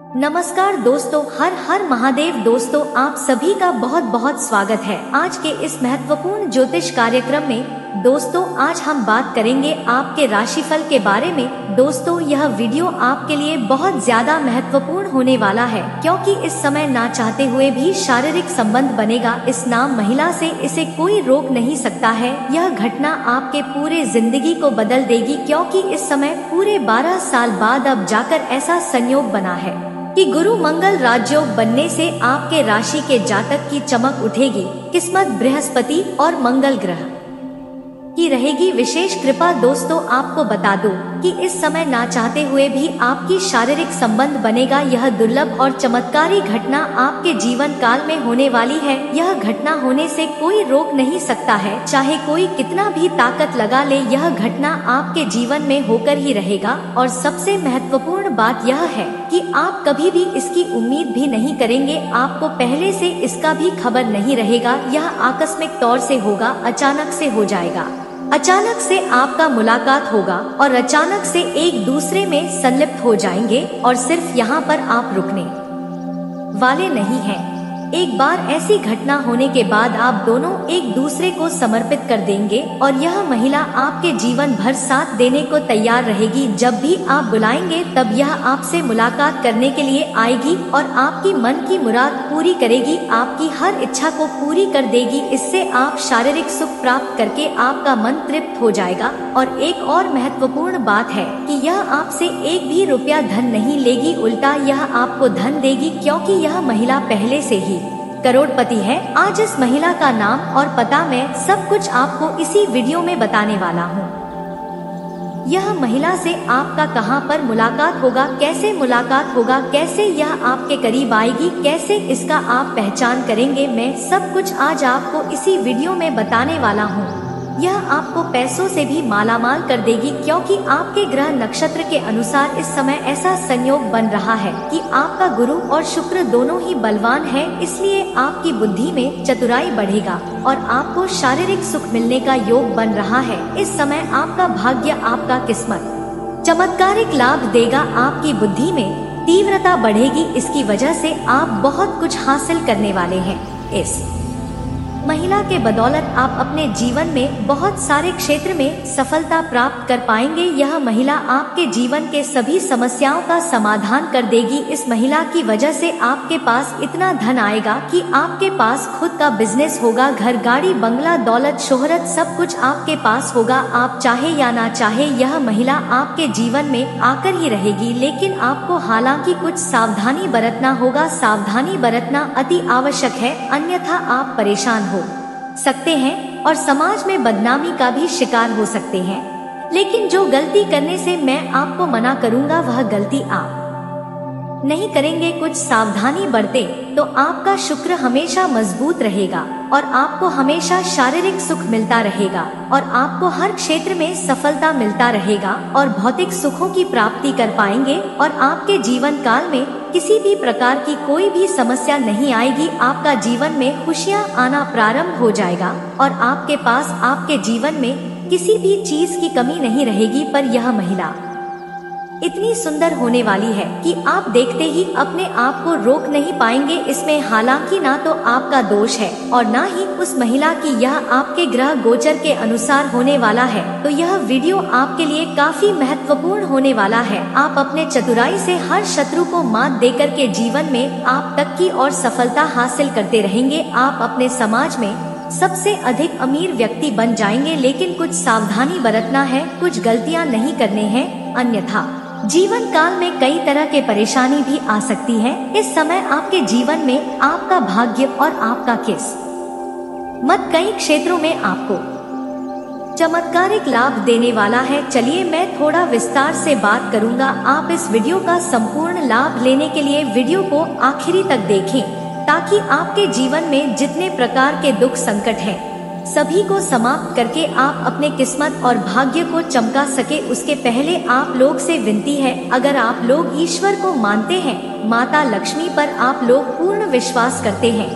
नमस्कार दोस्तों, हर हर महादेव। दोस्तों, आप सभी का बहुत बहुत स्वागत है आज के इस महत्वपूर्ण ज्योतिष कार्यक्रम में। दोस्तों, आज हम बात करेंगे आपके राशिफल के बारे में। दोस्तों, यह वीडियो आपके लिए बहुत ज्यादा महत्वपूर्ण होने वाला है, क्योंकि इस समय ना चाहते हुए भी शारीरिक संबंध बनेगा इस नाम महिला से। इसे कोई रोक नहीं सकता है। यह घटना आपके पूरे जिंदगी को बदल देगी, क्योंकि इस समय पूरे 12 साल बाद अब जाकर ऐसा संयोग बना है कि गुरु मंगल राजयोग बनने से आपके राशि के जातक की चमक उठेगी। किस्मत बृहस्पति और मंगल ग्रह की रहेगी विशेष कृपा। दोस्तों, आपको बता दूं कि इस समय ना चाहते हुए भी आपकी शारीरिक संबंध बनेगा। यह दुर्लभ और चमत्कारी घटना आपके जीवन काल में होने वाली है। यह घटना होने से कोई रोक नहीं सकता है, चाहे कोई कितना भी ताकत लगा ले। यह घटना आपके जीवन में होकर ही रहेगा। और सबसे महत्वपूर्ण बात यह है कि आप कभी भी इसकी उम्मीद भी नहीं करेंगे। आपको पहले से इसका भी खबर नहीं रहेगा। यह आकस्मिक तौर से होगा, अचानक से हो जाएगा। अचानक से आपका मुलाकात होगा और अचानक से एक दूसरे में संलिप्त हो जाएंगे। और सिर्फ यहाँ पर आप रुकने वाले नहीं हैं। एक बार ऐसी घटना होने के बाद आप दोनों एक दूसरे को समर्पित कर देंगे और यह महिला आपके जीवन भर साथ देने को तैयार रहेगी। जब भी आप बुलाएंगे तब यह आपसे मुलाकात करने के लिए आएगी और आपकी मन की मुराद पूरी करेगी, आपकी हर इच्छा को पूरी कर देगी। इससे आप शारीरिक सुख प्राप्त करके आपका मन तृप्त हो जाएगा। और एक और महत्वपूर्ण बात है कि यह आपसे एक भी रुपया धन नहीं लेगी, उल्टा यह आपको धन देगी, क्योंकि यह महिला पहले से ही करोड़पति है। आज इस महिला का नाम और पता मैं सब कुछ आपको इसी वीडियो में बताने वाला हूँ। यह महिला से आपका कहां पर मुलाकात होगा, कैसे मुलाकात होगा, कैसे यह आपके करीब आएगी, कैसे इसका आप पहचान करेंगे, मैं सब कुछ आज आपको इसी वीडियो में बताने वाला हूँ। यह आपको पैसों से भी मालामाल कर देगी, क्योंकि आपके ग्रह नक्षत्र के अनुसार इस समय ऐसा संयोग बन रहा है कि आपका गुरु और शुक्र दोनों ही बलवान है। इसलिए आपकी बुद्धि में चतुराई बढ़ेगा और आपको शारीरिक सुख मिलने का योग बन रहा है। इस समय आपका भाग्य, आपका किस्मत चमत्कारिक लाभ देगा। आपकी बुद्धि में तीव्रता बढ़ेगी। इसकी वजह से आप बहुत कुछ हासिल करने वाले हैं। इस महिला के बदौलत आप अपने जीवन में बहुत सारे क्षेत्र में सफलता प्राप्त कर पाएंगे। यह महिला आपके जीवन के सभी समस्याओं का समाधान कर देगी। इस महिला की वजह से आपके पास इतना धन आएगा कि आपके पास खुद का बिजनेस होगा, घर, गाड़ी, बंगला, दौलत, शोहरत, सब कुछ आपके पास होगा। आप चाहे या ना चाहे यह महिला आपके जीवन में आकर ही रहेगी, लेकिन आपको हालांकि कुछ सावधानी बरतना होगा। सावधानी बरतना अति आवश्यक है, अन्यथा आप परेशान हो सकते हैं और समाज में बदनामी का भी शिकार हो सकते हैं। लेकिन जो गलती करने से मैं आपको मना करूंगा वह गलती आप नहीं करेंगे। कुछ सावधानी बरते तो आपका शुक्र हमेशा मजबूत रहेगा और आपको हमेशा शारीरिक सुख मिलता रहेगा और आपको हर क्षेत्र में सफलता मिलता रहेगा और भौतिक सुखों की प्राप्ति कर पाएंगे। और आपके जीवन काल में किसी भी प्रकार की कोई भी समस्या नहीं आएगी। आपका जीवन में खुशियां आना प्रारंभ हो जाएगा और आपके पास आपके जीवन में किसी भी चीज की कमी नहीं रहेगी। पर यह महिला इतनी सुंदर होने वाली है कि आप देखते ही अपने आप को रोक नहीं पाएंगे। इसमें हालांकि ना तो आपका दोष है और ना ही उस महिला की, यह आपके ग्रह गोचर के अनुसार होने वाला है। तो यह वीडियो आपके लिए काफी महत्वपूर्ण होने वाला है। आप अपने चतुराई से हर शत्रु को मात देकर के जीवन में आप तक की और सफलता हासिल करते रहेंगे। आप अपने समाज में सबसे अधिक अमीर व्यक्ति बन जाएंगे। लेकिन कुछ सावधानी बरतना है, कुछ गलतियां नहीं करने हैं, अन्यथा जीवन काल में कई तरह के परेशानी भी आ सकती है। इस समय आपके जीवन में आपका भाग्य और आपका किस्मत कई क्षेत्रों में आपको चमत्कारिक लाभ देने वाला है। चलिए मैं थोड़ा विस्तार से बात करूंगा। आप इस वीडियो का संपूर्ण लाभ लेने के लिए वीडियो को आखिरी तक देखें, ताकि आपके जीवन में जितने प्रकार के दुख संकट हैं सभी को समाप्त करके आप अपने किस्मत और भाग्य को चमका सके। उसके पहले आप लोग से विनती है, अगर आप लोग ईश्वर को मानते हैं, माता लक्ष्मी पर आप लोग पूर्ण विश्वास करते हैं,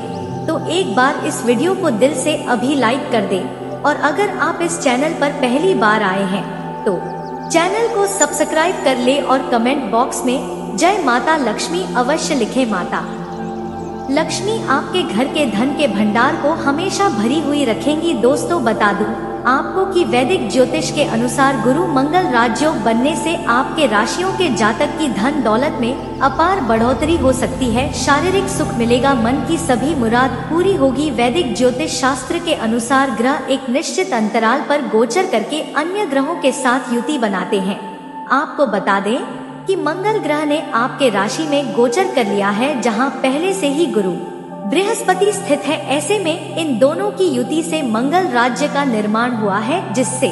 तो एक बार इस वीडियो को दिल से अभी लाइक कर दें। और अगर आप इस चैनल पर पहली बार आए हैं तो चैनल को सब्सक्राइब कर ले और कमेंट बॉक्स में जय माता लक्ष्मी अवश्य लिखें। माता लक्ष्मी आपके घर के धन के भंडार को हमेशा भरी हुई रखेंगी। दोस्तों बता दूं आपको कि वैदिक ज्योतिष के अनुसार गुरु मंगल राजयोग बनने से आपके राशियों के जातक की धन दौलत में अपार बढ़ोतरी हो सकती है। शारीरिक सुख मिलेगा, मन की सभी मुराद पूरी होगी। वैदिक ज्योतिष शास्त्र के अनुसार ग्रह एक निश्चित अंतराल पर गोचर करके अन्य ग्रहों के साथ युति बनाते हैं। आपको बता दें कि मंगल ग्रह ने आपके राशि में गोचर कर लिया है, जहां पहले से ही गुरु बृहस्पति स्थित है। ऐसे में इन दोनों की युति से मंगल राज्य का निर्माण हुआ है, जिससे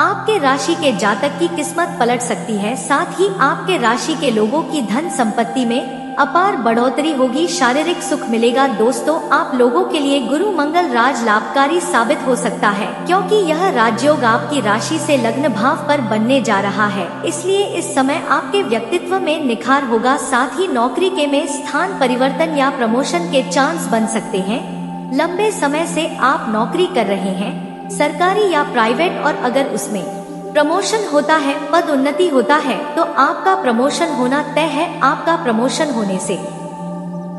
आपके राशि के जातक की किस्मत पलट सकती है। साथ ही आपके राशि के लोगों की धन संपत्ति में अपार बढ़ोतरी होगी, शारीरिक सुख मिलेगा। दोस्तों आप लोगों के लिए गुरु मंगल राज लाभकारी साबित हो सकता है, क्योंकि यह राजयोग आपकी राशि से लग्न भाव पर बनने जा रहा है। इसलिए इस समय आपके व्यक्तित्व में निखार होगा। साथ ही नौकरी के में स्थान परिवर्तन या प्रमोशन के चांस बन सकते हैं। लंबे समय से आप नौकरी कर रहे हैं, सरकारी या प्राइवेट, और अगर उसमें प्रमोशन होता है, पद उन्नति होता है, तो आपका प्रमोशन होना तय है। आपका प्रमोशन होने से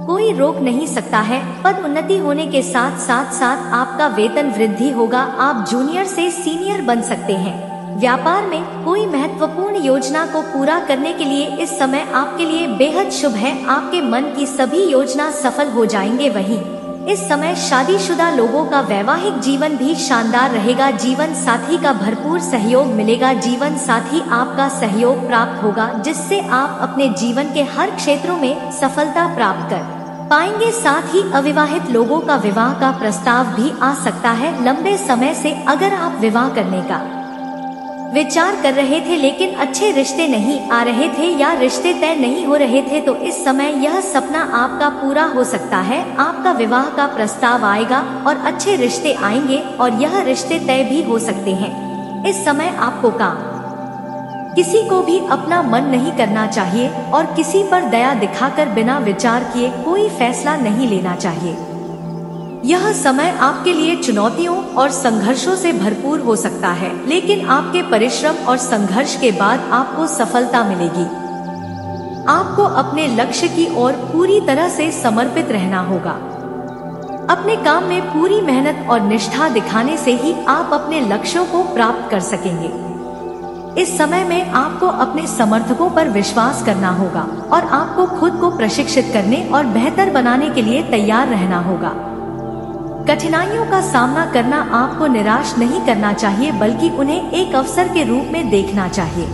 कोई रोक नहीं सकता है। पद उन्नति होने के साथ साथ आपका वेतन वृद्धि होगा। आप जूनियर से सीनियर बन सकते हैं। व्यापार में कोई महत्वपूर्ण योजना को पूरा करने के लिए इस समय आपके लिए बेहद शुभ है। आपके मन की सभी योजना सफल हो जाएंगे। वहीं इस समय शादीशुदा लोगों का वैवाहिक जीवन भी शानदार रहेगा। जीवन साथी का भरपूर सहयोग मिलेगा। जीवन साथी आपका सहयोग प्राप्त होगा, जिससे आप अपने जीवन के हर क्षेत्रों में सफलता प्राप्त कर पाएंगे। साथ ही अविवाहित लोगों का विवाह का प्रस्ताव भी आ सकता है। लंबे समय से अगर आप विवाह करने का विचार कर रहे थे लेकिन अच्छे रिश्ते नहीं आ रहे थे या रिश्ते तय नहीं हो रहे थे, तो इस समय यह सपना आपका पूरा हो सकता है। आपका विवाह का प्रस्ताव आएगा और अच्छे रिश्ते आएंगे और यह रिश्ते तय भी हो सकते हैं। इस समय आपको किसी को भी अपना मन नहीं करना चाहिए और किसी पर दया दिखाकर बिना विचार किए कोई फैसला नहीं लेना चाहिए। यह समय आपके लिए चुनौतियों और संघर्षों से भरपूर हो सकता है, लेकिन आपके परिश्रम और संघर्ष के बाद आपको सफलता मिलेगी। आपको अपने लक्ष्य की ओर पूरी तरह से समर्पित रहना होगा। अपने काम में पूरी मेहनत और निष्ठा दिखाने से ही आप अपने लक्ष्यों को प्राप्त कर सकेंगे। इस समय में आपको अपने समर्थकों पर विश्वास करना होगा और आपको खुद को प्रशिक्षित करने और बेहतर बनाने के लिए तैयार रहना होगा। कठिनाइयों का सामना करना आपको निराश नहीं करना चाहिए, बल्कि उन्हें एक अवसर के रूप में देखना चाहिए।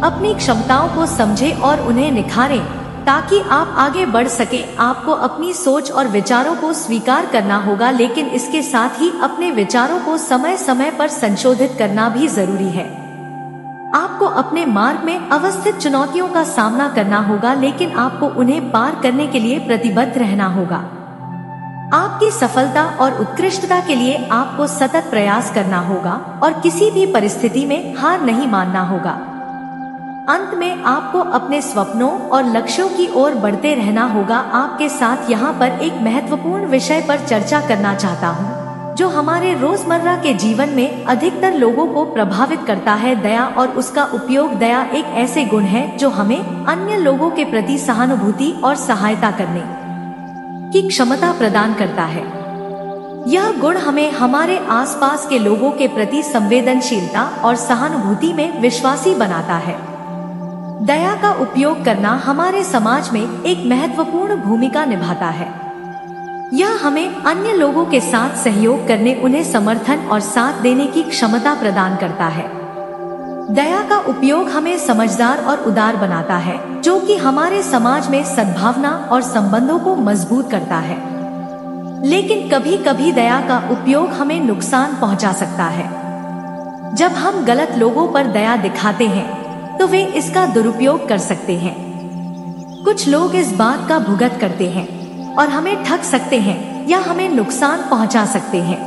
अपनी क्षमताओं को समझें और उन्हें निखारें ताकि आप आगे बढ़ सके। आपको अपनी सोच और विचारों को स्वीकार करना होगा, लेकिन इसके साथ ही अपने विचारों को समय समय पर संशोधित करना भी जरूरी है। आपको अपने मार्ग में अवस्थित चुनौतियों का सामना करना होगा, लेकिन आपको उन्हें पार करने के लिए प्रतिबद्ध रहना होगा। आपकी सफलता और उत्कृष्टता के लिए आपको सतत प्रयास करना होगा और किसी भी परिस्थिति में हार नहीं मानना होगा। अंत में आपको अपने सपनों और लक्ष्यों की ओर बढ़ते रहना होगा। आपके साथ यहाँ पर एक महत्वपूर्ण विषय पर चर्चा करना चाहता हूँ, जो हमारे रोजमर्रा के जीवन में अधिकतर लोगों को प्रभावित करता है, दया और उसका उपयोग। दया एक ऐसे गुण है जो हमें अन्य लोगों के प्रति सहानुभूति और सहायता करने की क्षमता प्रदान करता है। यह गुण हमें हमारे आसपास के लोगों के प्रति संवेदनशीलता और सहानुभूति में विश्वासी बनाता है। दया का उपयोग करना हमारे समाज में एक महत्वपूर्ण भूमिका निभाता है। यह हमें अन्य लोगों के साथ सहयोग करने, उन्हें समर्थन और साथ देने की क्षमता प्रदान करता है। दया का उपयोग हमें समझदार और उदार बनाता है, जो कि हमारे समाज में सद्भावना और संबंधों को मजबूत करता है। लेकिन कभी कभी दया का उपयोग हमें नुकसान पहुंचा सकता है। जब हम गलत लोगों पर दया दिखाते हैं तो वे इसका दुरुपयोग कर सकते हैं। कुछ लोग इस बात का भुगत करते हैं और हमें ठग सकते हैं या हमें नुकसान पहुंचा सकते हैं।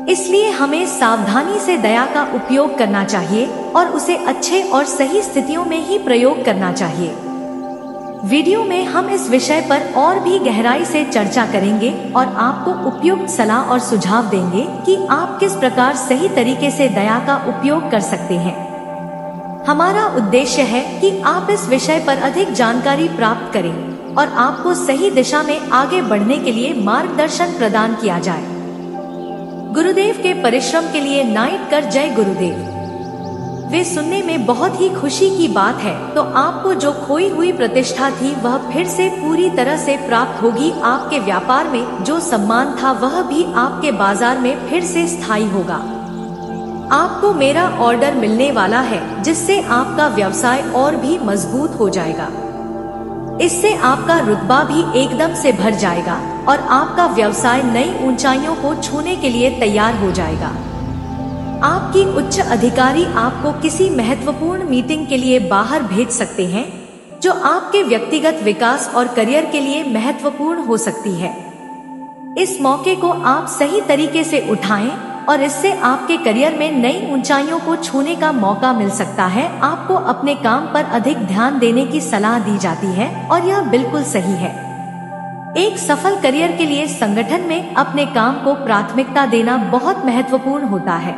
इसलिए हमें सावधानी से दया का उपयोग करना चाहिए और उसे अच्छे और सही स्थितियों में ही प्रयोग करना चाहिए। वीडियो में हम इस विषय पर और भी गहराई से चर्चा करेंगे और आपको उपयुक्त सलाह और सुझाव देंगे कि आप किस प्रकार सही तरीके से दया का उपयोग कर सकते हैं। हमारा उद्देश्य है कि आप इस विषय पर अधिक जानकारी प्राप्त करें और आपको सही दिशा में आगे बढ़ने के लिए मार्गदर्शन प्रदान किया जाए। गुरुदेव के परिश्रम के लिए नाइट कर जय गुरुदेव। वे सुनने में बहुत ही खुशी की बात है। तो आपको जो खोई हुई प्रतिष्ठा थी वह फिर से पूरी तरह से प्राप्त होगी। आपके व्यापार में जो सम्मान था वह भी आपके बाजार में फिर से स्थायी होगा। आपको मेरा ऑर्डर मिलने वाला है जिससे आपका व्यवसाय और भी मजबूत हो जाएगा। इससे आपका रुतबा भी एकदम से भर जाएगा और आपका व्यवसाय नई ऊंचाइयों को छूने के लिए तैयार हो जाएगा। आपकी उच्च अधिकारी आपको किसी महत्वपूर्ण मीटिंग के लिए बाहर भेज सकते हैं जो आपके व्यक्तिगत विकास और करियर के लिए महत्वपूर्ण हो सकती है। इस मौके को आप सही तरीके से उठाएं और इससे आपके करियर में नई ऊंचाइयों को छूने का मौका मिल सकता है। आपको अपने काम पर अधिक ध्यान देने की सलाह दी जाती है और यह बिल्कुल सही है। एक सफल करियर के लिए संगठन में अपने काम को प्राथमिकता देना बहुत महत्वपूर्ण होता है।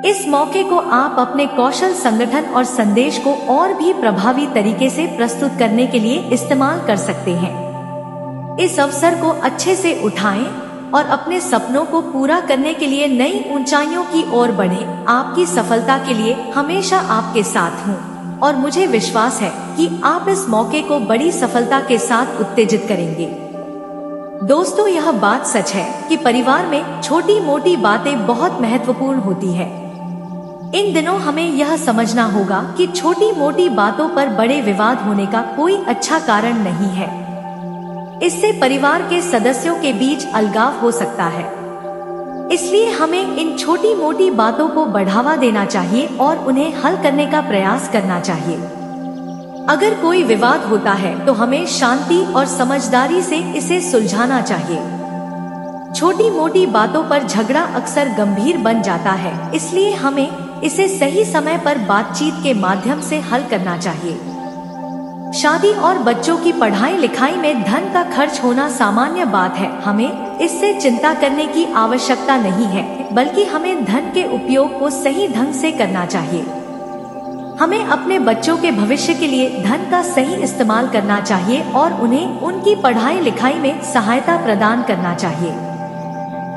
इस मौके को आप अपने कौशल, संगठन और संदेश को और भी प्रभावी तरीके से प्रस्तुत करने के लिए इस्तेमाल कर सकते हैं। इस अवसर को अच्छे से उठाएं और अपने सपनों को पूरा करने के लिए नई ऊंचाइयों की ओर बढ़ें। आपकी सफलता के लिए हमेशा आपके साथ हूँ और मुझे विश्वास है कि आप इस मौके को बड़ी सफलता के साथ उत्तेजित करेंगे। दोस्तों, यह बात सच है कि परिवार में छोटी मोटी बातें बहुत महत्वपूर्ण होती है। इन दिनों हमें यह समझना होगा कि छोटी मोटी बातों पर बड़े विवाद होने का कोई अच्छा कारण नहीं है। इससे परिवार के सदस्यों के बीच अलगाव हो सकता है। इसलिए हमें इन छोटी मोटी बातों को बढ़ावा देना चाहिए और उन्हें हल करने का प्रयास करना चाहिए। अगर कोई विवाद होता है तो हमें शांति और समझदारी से इसे सुलझाना चाहिए। छोटी मोटी बातों पर झगड़ा अक्सर गंभीर बन जाता है, इसलिए हमें इसे सही समय पर बातचीत के माध्यम से हल करना चाहिए। शादी और बच्चों की पढ़ाई लिखाई में धन का खर्च होना सामान्य बात है। हमें इससे चिंता करने की आवश्यकता नहीं है, बल्कि हमें धन के उपयोग को सही ढंग से करना चाहिए। हमें अपने बच्चों के भविष्य के लिए धन का सही इस्तेमाल करना चाहिए और उन्हें उनकी पढ़ाई लिखाई में सहायता प्रदान करना चाहिए।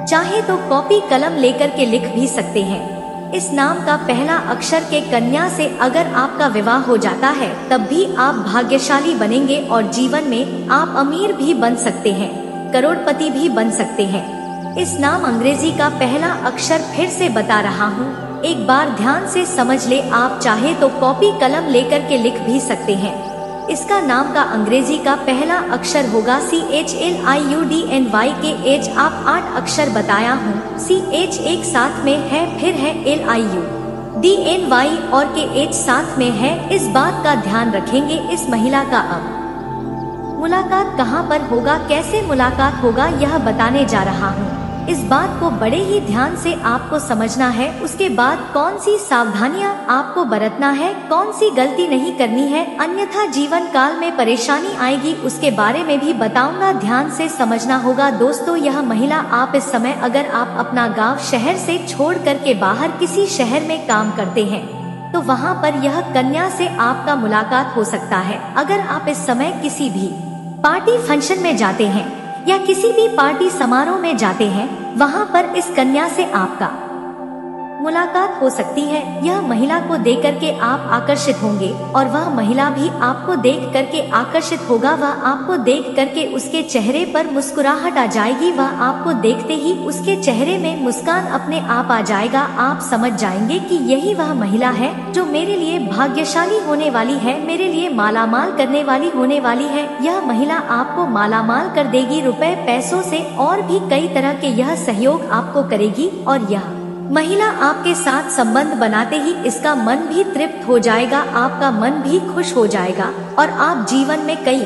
चाहे तो कॉपी कलम लेकर के लिख भी सकते हैं। इस नाम का पहला अक्षर के कन्या से अगर आपका विवाह हो जाता है तब भी आप भाग्यशाली बनेंगे और जीवन में आप अमीर भी बन सकते हैं, करोड़पति भी बन सकते हैं। इस नाम अंग्रेजी का पहला अक्षर फिर से बता रहा हूँ, एक बार ध्यान से समझ ले। आप चाहे तो कॉपी कलम लेकर के लिख भी सकते हैं। इसका नाम का अंग्रेजी का पहला अक्षर होगा CHLIUDNY के एज आप 8 अक्षर बताया हूँ। CH एक साथ में है, फिर है LIUDNY और के एज साथ में है। इस बात का ध्यान रखेंगे। इस महिला का अब मुलाकात कहाँ पर होगा, कैसे मुलाकात होगा, यह बताने जा रहा हूँ। इस बात को बड़े ही ध्यान से आपको समझना है। उसके बाद कौन सी सावधानियां आपको बरतना है, कौन सी गलती नहीं करनी है, अन्यथा जीवन काल में परेशानी आएगी, उसके बारे में भी बताऊंगा। ध्यान से समझना होगा। दोस्तों, यह महिला आप इस समय अगर आप अपना गांव शहर से छोड़ करके बाहर किसी शहर में काम करते हैं तो वहां पर यह कन्या से आपका मुलाकात हो सकता है। अगर आप इस समय किसी भी पार्टी फंक्शन में जाते हैं या किसी भी पार्टी समारोह में जाते हैं, वहां पर इस कन्या से आपका मुलाकात हो सकती है। यह महिला को देख करके आप आकर्षित होंगे और वह महिला भी आपको देख करके आकर्षित होगा। वह आपको देख करके उसके चेहरे पर मुस्कुराहट आ जाएगी। वह आपको देखते ही उसके चेहरे में मुस्कान अपने आप आ जाएगा। आप समझ जाएंगे कि यही वह महिला है जो मेरे लिए भाग्यशाली होने वाली है, मेरे लिए मालामाल करने वाली होने वाली है। यह महिला आपको मालामाल कर देगी, रुपए पैसों से और भी कई तरह के यह सहयोग आपको करेगी। और यह महिला आपके साथ संबंध बनाते ही इसका मन भी तृप्त हो जाएगा, आपका मन भी खुश हो जाएगा और आप जीवन में कई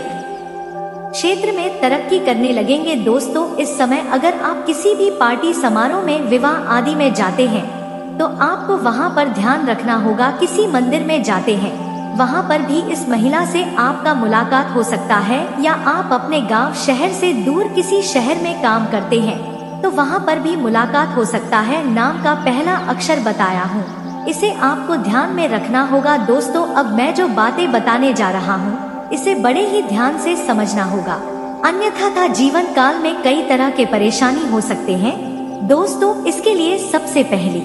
क्षेत्र में तरक्की करने लगेंगे। दोस्तों, इस समय अगर आप किसी भी पार्टी समारोह में, विवाह आदि में जाते हैं तो आपको वहां पर ध्यान रखना होगा। किसी मंदिर में जाते हैं, वहां पर भी इस महिला से आपका मुलाकात हो सकता है। या आप अपने गांव शहर से दूर किसी शहर में काम करते हैं तो वहां पर भी मुलाकात हो सकता है। नाम का पहला अक्षर बताया हूँ इसे आपको ध्यान में रखना होगा दोस्तों। अब मैं जो बातें बताने जा रहा हूँ इसे बड़े ही ध्यान से समझना होगा, अन्यथा जीवन काल में कई तरह के परेशानी हो सकते हैं दोस्तों। इसके लिए सबसे पहली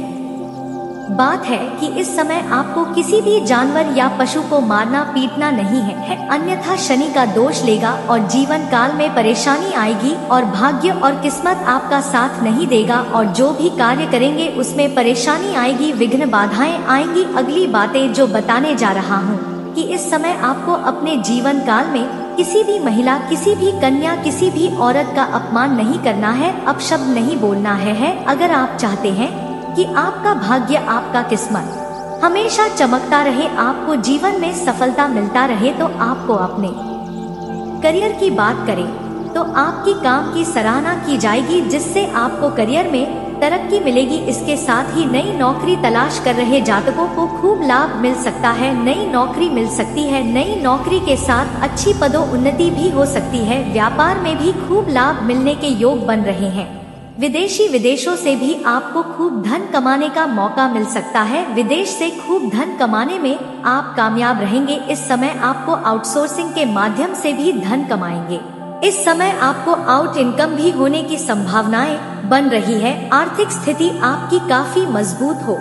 बात है कि इस समय आपको किसी भी जानवर या पशु को मारना पीटना नहीं है, अन्यथा शनि का दोष लेगा और जीवन काल में परेशानी आएगी और भाग्य और किस्मत आपका साथ नहीं देगा और जो भी कार्य करेंगे उसमें परेशानी आएगी, विघ्न बाधाएं आएंगी। अगली बातें जो बताने जा रहा हूँ कि इस समय आपको अपने जीवन काल में किसी भी महिला, किसी भी कन्या, किसी भी औरत का अपमान नहीं करना है, अपशब्द नहीं बोलना है। अगर आप चाहते हैं कि आपका भाग्य, आपका किस्मत हमेशा चमकता रहे, आपको जीवन में सफलता मिलता रहे, तो आपको अपने करियर की बात करें तो आपकी काम की सराहना की जाएगी, जिससे आपको करियर में तरक्की मिलेगी। इसके साथ ही नई नौकरी तलाश कर रहे जातकों को खूब लाभ मिल सकता है, नई नौकरी मिल सकती है। नई नौकरी के साथ अच्छी पदोन्नति भी हो सकती है, व्यापार में भी खूब लाभ मिलने के योग बन रहे हैं। विदेशों से भी आपको खूब धन कमाने का मौका मिल सकता है, विदेश से खूब धन कमाने में आप कामयाब रहेंगे। इस समय आपको आउटसोर्सिंग के माध्यम से भी धन कमाएंगे। इस समय आपको आउट इनकम भी होने की संभावनाएं बन रही है। आर्थिक स्थिति आपकी काफी मजबूत हो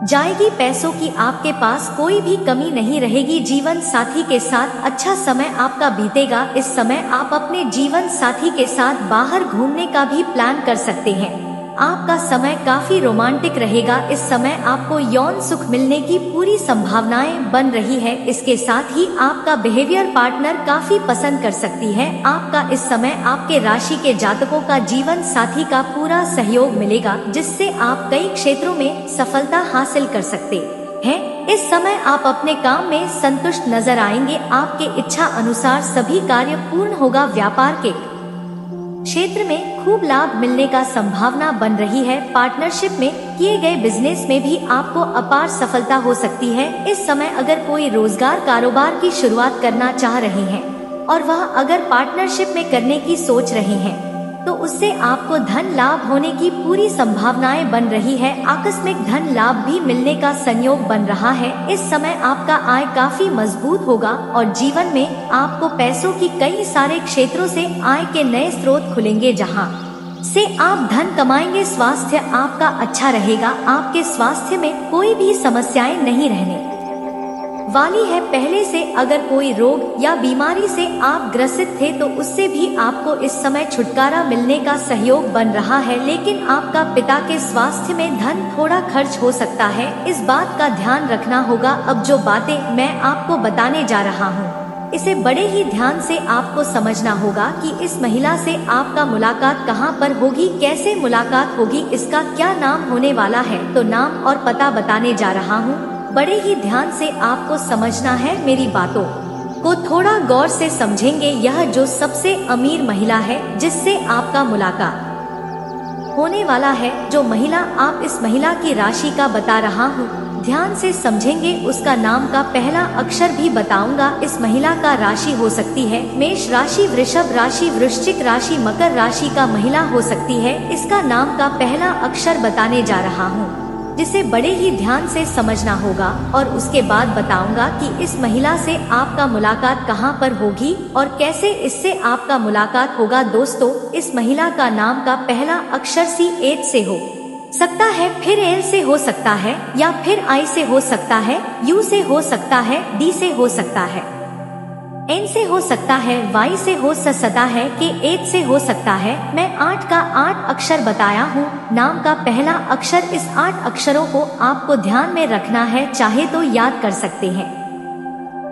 जाएगी, पैसों की आपके पास कोई भी कमी नहीं रहेगी। जीवन साथी के साथ अच्छा समय आपका बीतेगा। इस समय आप अपने जीवन साथी के साथ बाहर घूमने का भी प्लान कर सकते हैं। आपका समय काफी रोमांटिक रहेगा। इस समय आपको यौन सुख मिलने की पूरी संभावनाएं बन रही है। इसके साथ ही आपका बिहेवियर पार्टनर काफी पसंद कर सकती है आपका। इस समय आपके राशि के जातकों का जीवन साथी का पूरा सहयोग मिलेगा, जिससे आप कई क्षेत्रों में सफलता हासिल कर सकते हैं। इस समय आप अपने काम में संतुष्ट नजर आएंगे, आपके इच्छा अनुसार सभी कार्य पूर्ण होगा। व्यापार के क्षेत्र में खूब लाभ मिलने का संभावना बन रही है। पार्टनरशिप में किए गए बिजनेस में भी आपको अपार सफलता हो सकती है। इस समय अगर कोई रोजगार कारोबार की शुरुआत करना चाह रहे हैं और वह अगर पार्टनरशिप में करने की सोच रहे हैं तो उससे आपको धन लाभ होने की पूरी संभावनाएं बन रही है। आकस्मिक धन लाभ भी मिलने का संयोग बन रहा है। इस समय आपका आय काफी मजबूत होगा और जीवन में आपको पैसों की कई सारे क्षेत्रों से आय के नए स्रोत खुलेंगे, जहां से आप धन कमाएंगे। स्वास्थ्य आपका अच्छा रहेगा, आपके स्वास्थ्य में कोई भी समस्याएं नहीं रहने वाली है। पहले से अगर कोई रोग या बीमारी से आप ग्रसित थे तो उससे भी आपको इस समय छुटकारा मिलने का सहयोग बन रहा है। लेकिन आपका पिता के स्वास्थ्य में धन थोड़ा खर्च हो सकता है, इस बात का ध्यान रखना होगा। अब जो बातें मैं आपको बताने जा रहा हूँ इसे बड़े ही ध्यान से आपको समझना होगा कि इस महिला से आपका मुलाकात कहाँ पर होगी, कैसे मुलाकात होगी, इसका क्या नाम होने वाला है। तो नाम और पता बताने जा रहा हूँ, बड़े ही ध्यान से आपको समझना है। मेरी बातों को थोड़ा गौर से समझेंगे। यह जो सबसे अमीर महिला है जिससे आपका मुलाकात होने वाला है, जो महिला, आप इस महिला की राशि का बता रहा हूँ, ध्यान से समझेंगे। उसका नाम का पहला अक्षर भी बताऊंगा। इस महिला का राशि हो सकती है मेष राशि, वृषभ राशि, वृश्चिक राशि, मकर राशि का महिला हो सकती है। इसका नाम का पहला अक्षर बताने जा रहा हूँ, जिसे बड़े ही ध्यान से समझना होगा और उसके बाद बताऊंगा कि इस महिला से आपका मुलाकात कहां पर होगी और कैसे इससे आपका मुलाकात होगा। दोस्तों, इस महिला का नाम का पहला अक्षर C-H से हो सकता है, फिर L से हो सकता है, या फिर I से हो सकता है, U से हो सकता है, D से हो सकता है, N से हो सकता है, Y से हो सकता है, कि 8 से हो सकता है। मैं 8 का 8 अक्षर बताया हूँ। नाम का पहला अक्षर, इस 8 अक्षरों को आपको ध्यान में रखना है, चाहे तो याद कर सकते हैं।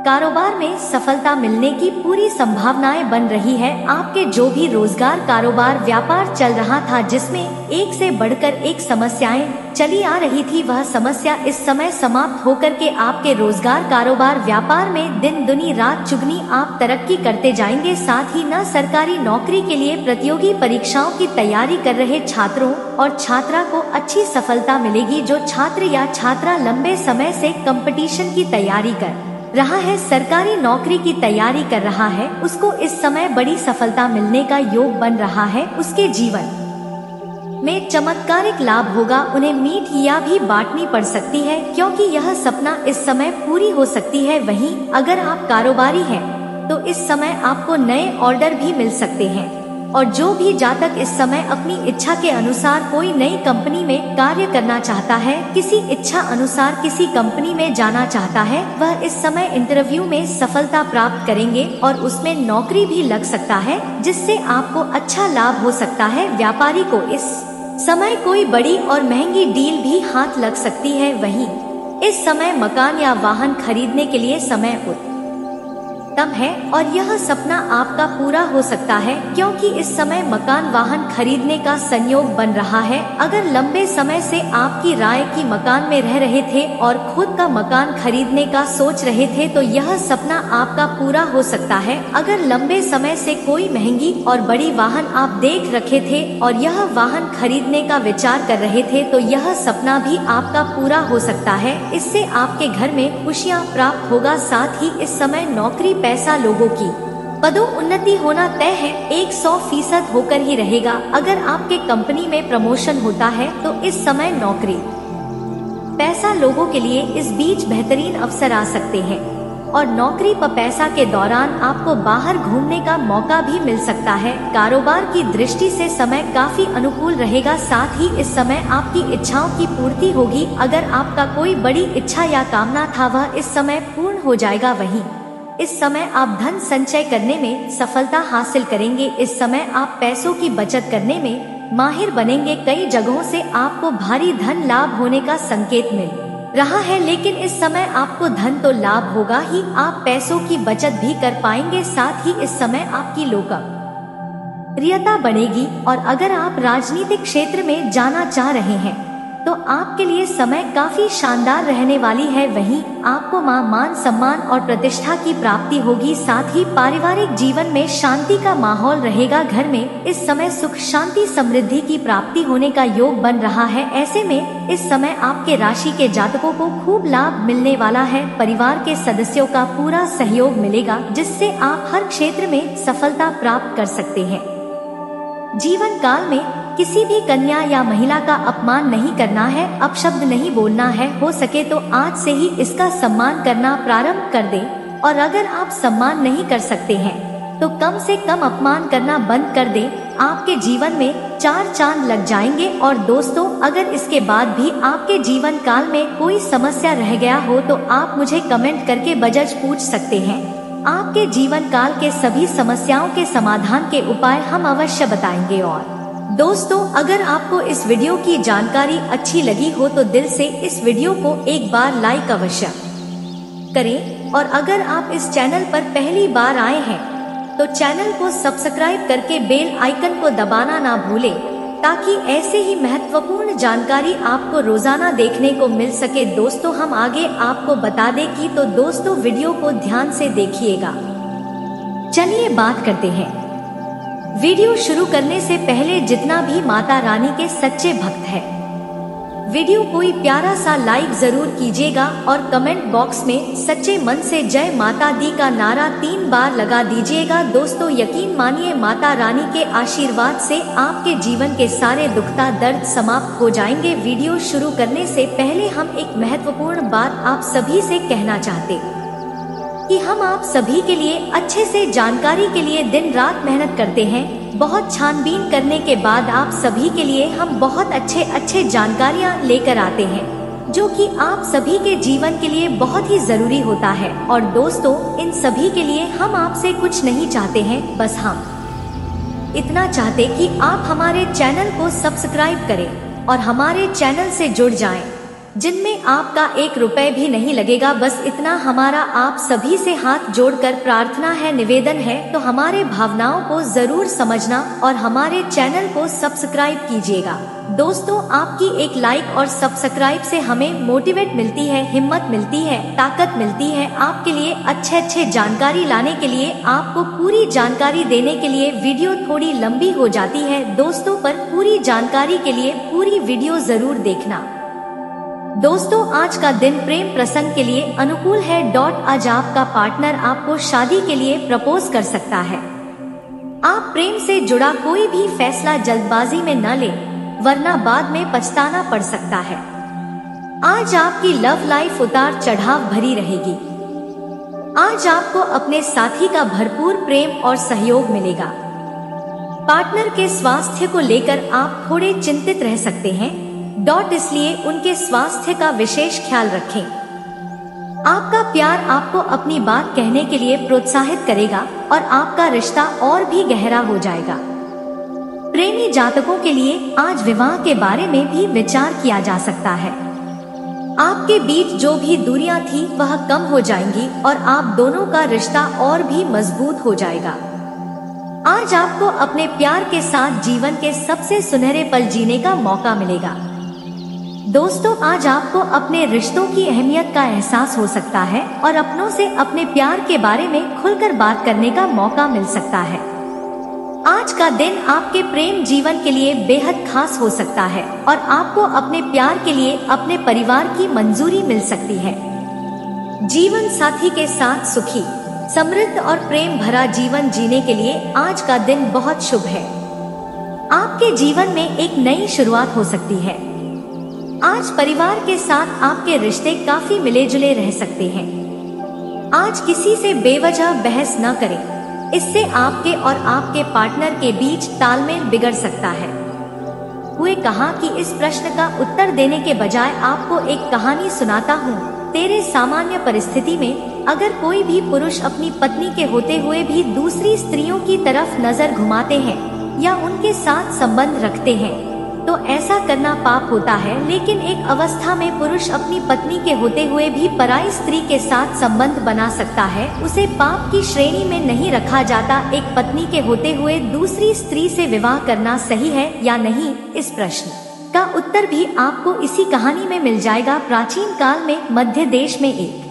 कारोबार में सफलता मिलने की पूरी संभावनाएं बन रही है। आपके जो भी रोजगार, कारोबार, व्यापार चल रहा था, जिसमें एक से बढ़कर एक समस्याएं चली आ रही थी, वह समस्या इस समय समाप्त होकर के आपके रोजगार, कारोबार, व्यापार में दिन दुनी रात चुगनी आप तरक्की करते जाएंगे। साथ ही न सरकारी नौकरी के लिए प्रतियोगी परीक्षाओं की तैयारी कर रहे छात्रों और छात्रा को अच्छी सफलता मिलेगी। जो छात्र या छात्रा लंबे समय से कंपटीशन की तैयारी कर रहा है, सरकारी नौकरी की तैयारी कर रहा है, उसको इस समय बड़ी सफलता मिलने का योग बन रहा है। उसके जीवन में चमत्कारिक लाभ होगा। उन्हें मीठियाँ भी बांटनी पड़ सकती है क्योंकि यह सपना इस समय पूरी हो सकती है। वहीं अगर आप कारोबारी हैं तो इस समय आपको नए ऑर्डर भी मिल सकते हैं। और जो भी जातक इस समय अपनी इच्छा के अनुसार कोई नई कंपनी में कार्य करना चाहता है, किसी इच्छा अनुसार किसी कंपनी में जाना चाहता है, वह इस समय इंटरव्यू में सफलता प्राप्त करेंगे और उसमें नौकरी भी लग सकता है, जिससे आपको अच्छा लाभ हो सकता है। व्यापारी को इस समय कोई बड़ी और महंगी डील भी हाथ लग सकती है। वहीं इस समय मकान या वाहन खरीदने के लिए समय उत्तम है और यह सपना आपका पूरा हो सकता है क्योंकि इस समय मकान वाहन खरीदने का संयोग बन रहा है। अगर लंबे समय से आपकी राय की मकान में रह रहे थे और खुद का मकान खरीदने का सोच रहे थे तो यह सपना आपका पूरा हो सकता है। अगर लंबे समय से कोई महंगी और बड़ी वाहन आप देख रखे थे और यह वाहन खरीदने का विचार कर रहे थे तो यह सपना भी आपका पूरा हो सकता है। इससे आपके घर में खुशियाँ प्राप्त होगा। साथ ही इस समय नौकरी पैसा लोगों की पदोन्नति होना तय है, 100% होकर ही रहेगा। अगर आपके कंपनी में प्रमोशन होता है तो इस समय नौकरी पैसा लोगों के लिए इस बीच बेहतरीन अवसर आ सकते हैं और नौकरी पर पैसा के दौरान आपको बाहर घूमने का मौका भी मिल सकता है। कारोबार की दृष्टि से समय काफी अनुकूल रहेगा। साथ ही इस समय आपकी इच्छाओं की पूर्ति होगी। अगर आपका कोई बड़ी इच्छा या कामना था वह इस समय पूर्ण हो जाएगा। वहीं इस समय आप धन संचय करने में सफलता हासिल करेंगे। इस समय आप पैसों की बचत करने में माहिर बनेंगे। कई जगहों से आपको भारी धन लाभ होने का संकेत मिल रहा है, लेकिन इस समय आपको धन तो लाभ होगा ही, आप पैसों की बचत भी कर पाएंगे। साथ ही इस समय आपकी लोकप्रियता बढ़ेगी और अगर आप राजनीतिक क्षेत्र में जाना चाह रहे हैं तो आपके लिए समय काफी शानदार रहने वाली है। वहीं आपको मान सम्मान और प्रतिष्ठा की प्राप्ति होगी। साथ ही पारिवारिक जीवन में शांति का माहौल रहेगा। घर में इस समय सुख शांति समृद्धि की प्राप्ति होने का योग बन रहा है। ऐसे में इस समय आपके राशि के जातकों को खूब लाभ मिलने वाला है। परिवार के सदस्यों का पूरा सहयोग मिलेगा जिससे आप हर क्षेत्र में सफलता प्राप्त कर सकते हैं। जीवन काल में किसी भी कन्या या महिला का अपमान नहीं करना है, अपशब्द नहीं बोलना है। हो सके तो आज से ही इसका सम्मान करना प्रारंभ कर दें और अगर आप सम्मान नहीं कर सकते हैं तो कम से कम अपमान करना बंद कर दें। आपके जीवन में 4 चांद लग जाएंगे। और दोस्तों, अगर इसके बाद भी आपके जीवन काल में कोई समस्या रह गया हो तो आप मुझे कमेंट करके बजज पूछ सकते हैं। आपके जीवन काल के सभी समस्याओं के समाधान के उपाय हम अवश्य बताएंगे। और दोस्तों, अगर आपको इस वीडियो की जानकारी अच्छी लगी हो तो दिल से इस वीडियो को एक बार लाइक अवश्य करें। और अगर आप इस चैनल पर पहली बार आए हैं तो चैनल को सब्सक्राइब करके बेल आइकन को दबाना ना भूलें ताकि ऐसे ही महत्वपूर्ण जानकारी आपको रोजाना देखने को मिल सके। दोस्तों, हम आगे आपको बता दें कि तो दोस्तों वीडियो को ध्यान से देखिएगा। चलिए बात करते हैं। वीडियो शुरू करने से पहले जितना भी माता रानी के सच्चे भक्त हैं, वीडियो कोई प्यारा सा लाइक जरूर कीजिएगा और कमेंट बॉक्स में सच्चे मन से जय माता दी का नारा 3 बार लगा दीजिएगा। दोस्तों, यकीन मानिए माता रानी के आशीर्वाद से आपके जीवन के सारे दुखता दर्द समाप्त हो जाएंगे। वीडियो शुरू करने से पहले हम एक महत्वपूर्ण बात आप सभी से कहना चाहते कि हम आप सभी के लिए अच्छे से जानकारी के लिए दिन रात मेहनत करते हैं। बहुत छानबीन करने के बाद आप सभी के लिए हम बहुत अच्छे जानकारियाँ लेकर आते हैं जो कि आप सभी के जीवन के लिए बहुत ही जरूरी होता है। और दोस्तों, इन सभी के लिए हम आपसे कुछ नहीं चाहते हैं, बस हम इतना चाहते कि आप हमारे चैनल को सब्सक्राइब करें और हमारे चैनल से जुड़ जाएं, जिनमें आपका 1 रुपए भी नहीं लगेगा। बस इतना हमारा आप सभी से हाथ जोड़कर प्रार्थना है, निवेदन है। तो हमारे भावनाओं को जरूर समझना और हमारे चैनल को सब्सक्राइब कीजिएगा। दोस्तों, आपकी एक लाइक और सब्सक्राइब से हमें मोटिवेट मिलती है, हिम्मत मिलती है, ताकत मिलती है आपके लिए अच्छे जानकारी लाने के लिए, आपको पूरी जानकारी देने के लिए। वीडियो थोड़ी लंबी हो जाती है दोस्तों, पर पूरी जानकारी के लिए पूरी वीडियो जरूर देखना। दोस्तों, आज का दिन प्रेम प्रसंग के लिए अनुकूल है। आज आपका पार्टनर आपको शादी के लिए प्रपोज कर सकता है। आप प्रेम से जुड़ा कोई भी फैसला जल्दबाजी में न लें। वरना बाद में पछताना पड़ सकता है। आज आपकी लव लाइफ उतार चढ़ाव भरी रहेगी। आज आपको अपने साथी का भरपूर प्रेम और सहयोग मिलेगा। पार्टनर के स्वास्थ्य को लेकर आप थोड़े चिंतित रह सकते हैं। इसलिए उनके स्वास्थ्य का विशेष ख्याल रखें। आपका प्यार आपको अपनी बात कहने के लिए प्रोत्साहित करेगा और आपका रिश्ता और भी गहरा हो जाएगा। प्रेमी जातकों के लिए आज विवाह के बारे में भी विचार किया जा सकता है। आपके बीच जो भी दूरियां थी वह कम हो जाएंगी और आप दोनों का रिश्ता और भी मजबूत हो जाएगा। आज आपको अपने प्यार के साथ जीवन के सबसे सुनहरे पल जीने का मौका मिलेगा। दोस्तों, आज आपको अपने रिश्तों की अहमियत का एहसास हो सकता है और अपनों से अपने प्यार के बारे में खुलकर बात करने का मौका मिल सकता है। आज का दिन आपके प्रेम जीवन के लिए बेहद खास हो सकता है और आपको अपने प्यार के लिए अपने परिवार की मंजूरी मिल सकती है। जीवन साथी के साथ सुखी, समृद्ध और प्रेम भरा जीवन जीने के लिए आज का दिन बहुत शुभ है। आपके जीवन में एक नई शुरुआत हो सकती है। आज परिवार के साथ आपके रिश्ते काफी मिले जुले रह सकते हैं। आज किसी से बेवजह बहस न करें, इससे आपके और आपके पार्टनर के बीच तालमेल बिगड़ सकता है। हुए कहा कि इस प्रश्न का उत्तर देने के बजाय आपको एक कहानी सुनाता हूँ। तेरे सामान्य परिस्थिति में अगर कोई भी पुरुष अपनी पत्नी के होते हुए भी दूसरी स्त्रियों की तरफ नजर घुमाते हैं या उनके साथ संबंध रखते हैं तो ऐसा करना पाप होता है। लेकिन एक अवस्था में पुरुष अपनी पत्नी के होते हुए भी पराई स्त्री के साथ संबंध बना सकता है, उसे पाप की श्रेणी में नहीं रखा जाता। एक पत्नी के होते हुए दूसरी स्त्री से विवाह करना सही है या नहीं, इस प्रश्न का उत्तर भी आपको इसी कहानी में मिल जाएगा। प्राचीन काल में मध्य देश में एक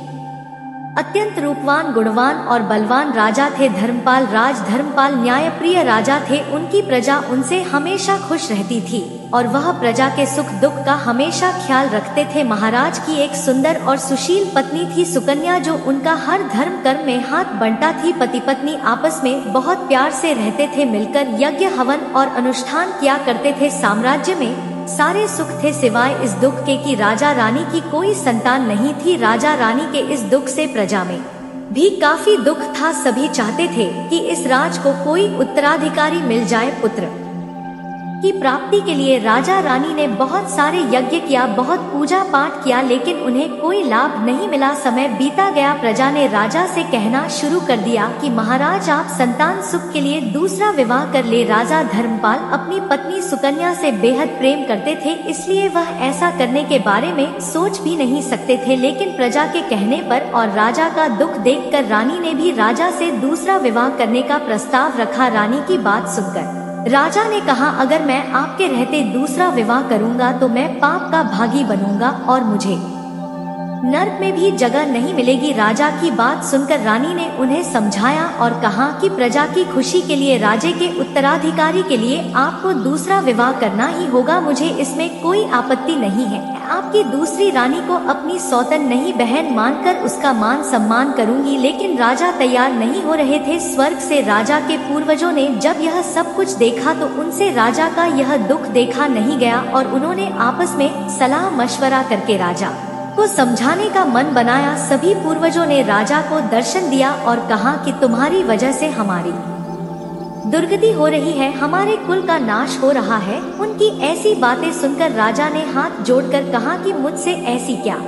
अत्यंत रूपवान, गुणवान और बलवान राजा थे। धर्मपाल। धर्मपाल न्यायप्रिय राजा थे। उनकी प्रजा उनसे हमेशा खुश रहती थी और वह प्रजा के सुख दुख का हमेशा ख्याल रखते थे। महाराज की एक सुंदर और सुशील पत्नी थी सुकन्या, जो उनका हर धर्म कर्म में हाथ बंटा थी। पति पत्नी आपस में बहुत प्यार से रहते थे, मिलकर यज्ञ हवन और अनुष्ठान किया करते थे। साम्राज्य में सारे सुख थे सिवाय इस दुख के कि राजा रानी की कोई संतान नहीं थी। राजा रानी के इस दुख से प्रजा में भी काफी दुख था। सभी चाहते थे कि इस राज को कोई उत्तराधिकारी मिल जाए। पुत्र की प्राप्ति के लिए राजा रानी ने बहुत सारे यज्ञ किया, बहुत पूजा पाठ किया, लेकिन उन्हें कोई लाभ नहीं मिला। समय बीता गया। प्रजा ने राजा से कहना शुरू कर दिया कि महाराज, आप संतान सुख के लिए दूसरा विवाह कर ले। राजा धर्मपाल अपनी पत्नी सुकन्या से बेहद प्रेम करते थे, इसलिए वह ऐसा करने के बारे में सोच भी नहीं सकते थे। लेकिन प्रजा के कहने पर और राजा का दुख देखकर रानी ने भी राजा से दूसरा विवाह करने का प्रस्ताव रखा। रानी की बात सुनकर राजा ने कहा, अगर मैं आपके रहते दूसरा विवाह करूंगा तो मैं पाप का भागी बनूंगा और मुझे नर्क में भी जगह नहीं मिलेगी। राजा की बात सुनकर रानी ने उन्हें समझाया और कहा कि प्रजा की खुशी के लिए राज्य के उत्तराधिकारी के लिए आपको दूसरा विवाह करना ही होगा। मुझे इसमें कोई आपत्ति नहीं है। आपकी दूसरी रानी को अपनी सौतन नहीं बहन मानकर उसका मान सम्मान करूंगी। लेकिन राजा तैयार नहीं हो रहे थे। स्वर्ग से राजा के पूर्वजों ने जब यह सब कुछ देखा तो उनसे राजा का यह दुख देखा नहीं गया और उन्होंने आपस में सलाह मशवरा करके राजा को समझाने का मन बनाया। सभी पूर्वजों ने राजा को दर्शन दिया और कहा कि तुम्हारी वजह से हमारी दुर्गति हो रही है, हमारे कुल का नाश हो रहा है। उनकी ऐसी बातें सुनकर राजा ने हाथ जोड़कर कहा कि मुझसे ऐसी क्या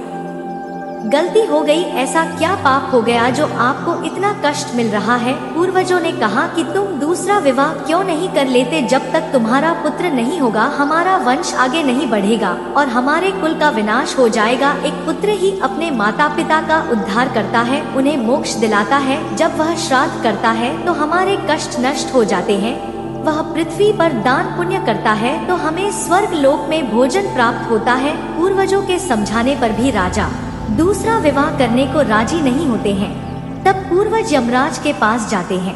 गलती हो गई, ऐसा क्या पाप हो गया जो आपको इतना कष्ट मिल रहा है। पूर्वजों ने कहा कि तुम दूसरा विवाह क्यों नहीं कर लेते, जब तक तुम्हारा पुत्र नहीं होगा हमारा वंश आगे नहीं बढ़ेगा और हमारे कुल का विनाश हो जाएगा। एक पुत्र ही अपने माता पिता का उद्धार करता है, उन्हें मोक्ष दिलाता है। जब वह श्राद्ध करता है तो हमारे कष्ट नष्ट हो जाते हैं। वह पृथ्वी पर दान पुण्य करता है तो हमें स्वर्ग लोक में भोजन प्राप्त होता है। पूर्वजों के समझाने पर भी राजा दूसरा विवाह करने को राजी नहीं होते हैं। तब पूर्वज यमराज के पास जाते हैं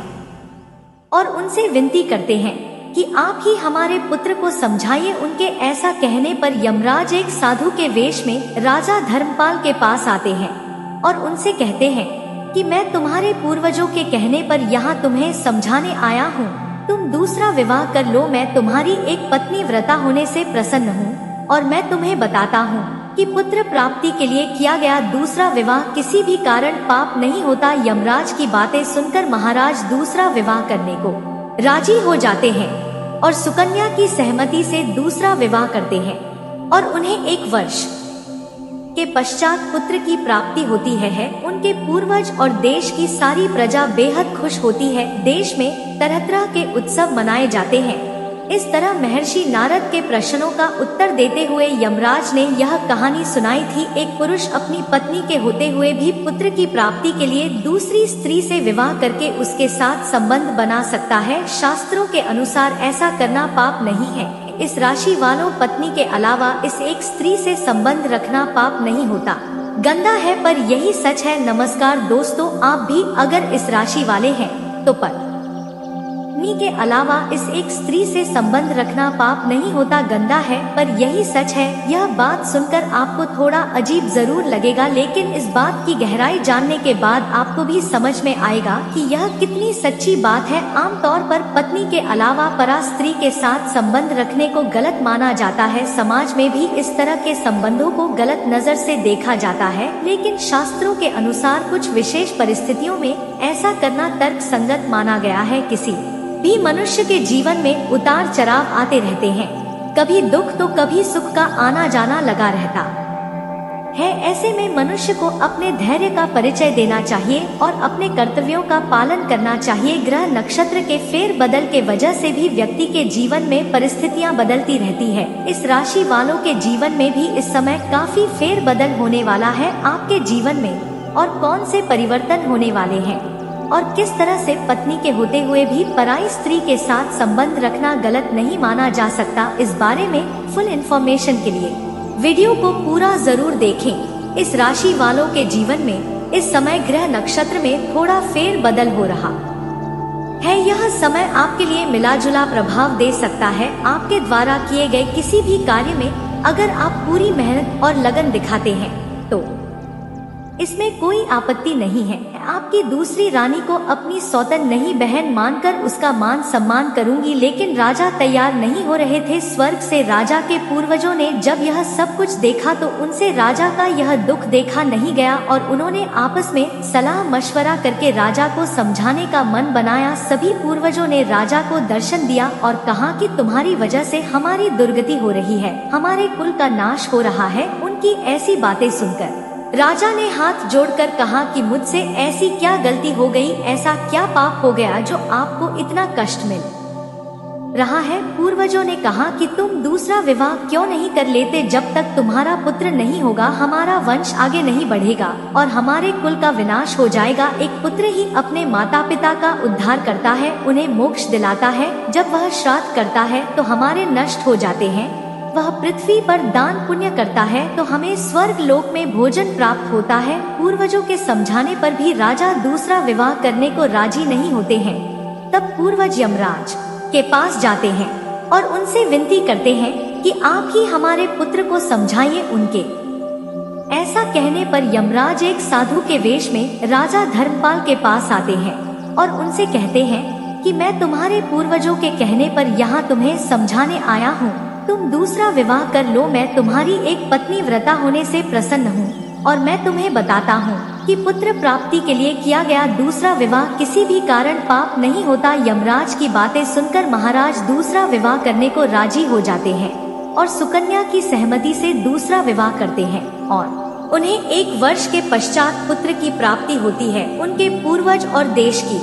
और उनसे विनती करते हैं कि आप ही हमारे पुत्र को समझाइए। उनके ऐसा कहने पर यमराज एक साधु के वेश में राजा धर्मपाल के पास आते हैं और उनसे कहते हैं कि मैं तुम्हारे पूर्वजों के कहने पर यहाँ तुम्हें समझाने आया हूँ। तुम दूसरा विवाह कर लो। मैं तुम्हारी एक पत्नी व्रता होने से प्रसन्न हूँ और मैं तुम्हें बताता हूँ कि पुत्र प्राप्ति के लिए किया गया दूसरा विवाह किसी भी कारण पाप नहीं होता। यमराज की बातें सुनकर महाराज दूसरा विवाह करने को राजी हो जाते हैं और सुकन्या की सहमति से दूसरा विवाह करते हैं और उन्हें 1 वर्ष के पश्चात पुत्र की प्राप्ति होती है। उनके पूर्वज और देश की सारी प्रजा बेहद खुश होती है। देश में तरह तरह के उत्सव मनाए जाते हैं। इस तरह महर्षि नारद के प्रश्नों का उत्तर देते हुए यमराज ने यह कहानी सुनाई थी। एक पुरुष अपनी पत्नी के होते हुए भी पुत्र की प्राप्ति के लिए दूसरी स्त्री से विवाह करके उसके साथ संबंध बना सकता है। शास्त्रों के अनुसार ऐसा करना पाप नहीं है। इस राशि वालों पत्नी के अलावा इस एक स्त्री से संबंध रखना पाप नहीं होता, गंदा है, पर यही सच है। नमस्कार दोस्तों, आप भी अगर इस राशि वाले हैं तो पत्नी के अलावा इस एक स्त्री से संबंध रखना पाप नहीं होता, गंदा है, पर यही सच है। यह बात सुनकर आपको थोड़ा अजीब जरूर लगेगा, लेकिन इस बात की गहराई जानने के बाद आपको भी समझ में आएगा कि यह कितनी सच्ची बात है। आमतौर पर पत्नी के अलावा परा स्त्री के साथ संबंध रखने को गलत माना जाता है। समाज में भी इस तरह के संबंधों को गलत नजर से देखा जाता है, लेकिन शास्त्रों के अनुसार कुछ विशेष परिस्थितियों में ऐसा करना तर्क संगत माना गया है। किसी भी मनुष्य के जीवन में उतार चढ़ाव आते रहते हैं, कभी दुख तो कभी सुख का आना जाना लगा रहता है। ऐसे में मनुष्य को अपने धैर्य का परिचय देना चाहिए और अपने कर्तव्यों का पालन करना चाहिए। ग्रह नक्षत्र के फेर बदल के वजह से भी व्यक्ति के जीवन में परिस्थितियां बदलती रहती है। इस राशि वालों के जीवन में भी इस समय काफी फेर बदल होने वाला है। आपके जीवन में और कौन से परिवर्तन होने वाले हैं और किस तरह से पत्नी के होते हुए भी पराई स्त्री के साथ संबंध रखना गलत नहीं माना जा सकता, इस बारे में फुल इन्फॉर्मेशन के लिए वीडियो को पूरा जरूर देखें। इस राशि वालों के जीवन में इस समय ग्रह नक्षत्र में थोड़ा फेर बदल हो रहा है। यह समय आपके लिए मिला जुला प्रभाव दे सकता है। आपके द्वारा किए गए किसी भी कार्य में अगर आप पूरी मेहनत और लगन दिखाते हैं तो इसमें कोई आपत्ति नहीं है। आपकी दूसरी रानी को अपनी सौतन नहीं बहन मानकर उसका मान सम्मान करूंगी, लेकिन राजा तैयार नहीं हो रहे थे। स्वर्ग से राजा के पूर्वजों ने जब यह सब कुछ देखा तो उनसे राजा का यह दुख देखा नहीं गया और उन्होंने आपस में सलाह मशवरा करके राजा को समझाने का मन बनाया। सभी पूर्वजों ने राजा को दर्शन दिया और कहा कि तुम्हारी वजह से हमारी दुर्गति हो रही है, हमारे कुल का नाश हो रहा है। उनकी ऐसी बातें सुनकर राजा ने हाथ जोड़कर कहा कि मुझसे ऐसी क्या गलती हो गई, ऐसा क्या पाप हो गया जो आपको इतना कष्ट मिल रहा है। पूर्वजों ने कहा कि तुम दूसरा विवाह क्यों नहीं कर लेते, जब तक तुम्हारा पुत्र नहीं होगा हमारा वंश आगे नहीं बढ़ेगा और हमारे कुल का विनाश हो जाएगा। एक पुत्र ही अपने माता पिता का उद्धार करता है, उन्हें मोक्ष दिलाता है। जब वह श्राद्ध करता है तो हमारे नष्ट हो जाते हैं, वह पृथ्वी पर दान पुण्य करता है तो हमें स्वर्ग लोक में भोजन प्राप्त होता है। पूर्वजों के समझाने पर भी राजा दूसरा विवाह करने को राजी नहीं होते हैं। तब पूर्वज यमराज के पास जाते हैं और उनसे विनती करते हैं कि आप ही हमारे पुत्र को समझाइए। उनके ऐसा कहने पर यमराज एक साधु के वेश में राजा धर्मपाल के पास आते हैं और उनसे कहते हैं कि मैं तुम्हारे पूर्वजों के कहने पर यहाँ तुम्हें समझाने आया हूँ, तुम दूसरा विवाह कर लो। मैं तुम्हारी एक पत्नी व्रता होने से प्रसन्न हूँ और मैं तुम्हें बताता हूँ कि पुत्र प्राप्ति के लिए किया गया दूसरा विवाह किसी भी कारण पाप नहीं होता। यमराज की बातें सुनकर महाराज दूसरा विवाह करने को राजी हो जाते हैं और सुकन्या की सहमति से दूसरा विवाह करते हैं और उन्हें 1 वर्ष के पश्चात पुत्र की प्राप्ति होती है। उनके पूर्वज और देश की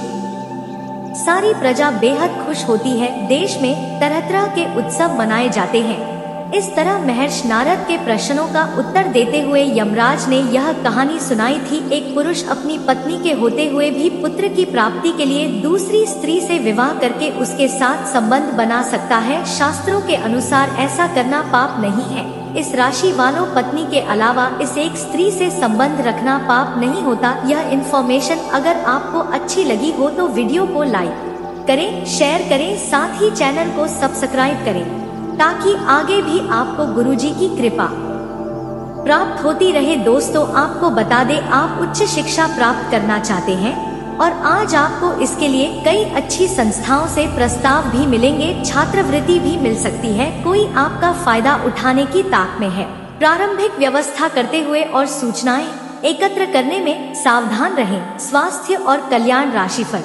सारी प्रजा बेहद खुश होती है। देश में तरह तरह के उत्सव मनाए जाते हैं। इस तरह महर्षि नारद के प्रश्नों का उत्तर देते हुए यमराज ने यह कहानी सुनाई थी। एक पुरुष अपनी पत्नी के होते हुए भी पुत्र की प्राप्ति के लिए दूसरी स्त्री से विवाह करके उसके साथ संबंध बना सकता है। शास्त्रों के अनुसार ऐसा करना पाप नहीं है। इस राशि वालों पत्नी के अलावा इस एक स्त्री से संबंध रखना पाप नहीं होता। यह इन्फॉर्मेशन अगर आपको अच्छी लगी हो तो वीडियो को लाइक करें, शेयर करें, साथ ही चैनल को सब्सक्राइब करें ताकि आगे भी आपको गुरुजी की कृपा प्राप्त होती रहे। दोस्तों आपको बता दें, आप उच्च शिक्षा प्राप्त करना चाहते हैं और आज आपको इसके लिए कई अच्छी संस्थाओं से प्रस्ताव भी मिलेंगे। छात्रवृत्ति भी मिल सकती है। कोई आपका फायदा उठाने की ताक में है। प्रारंभिक व्यवस्था करते हुए और सूचनाएं एकत्र करने में सावधान रहें। स्वास्थ्य और कल्याण राशिफल।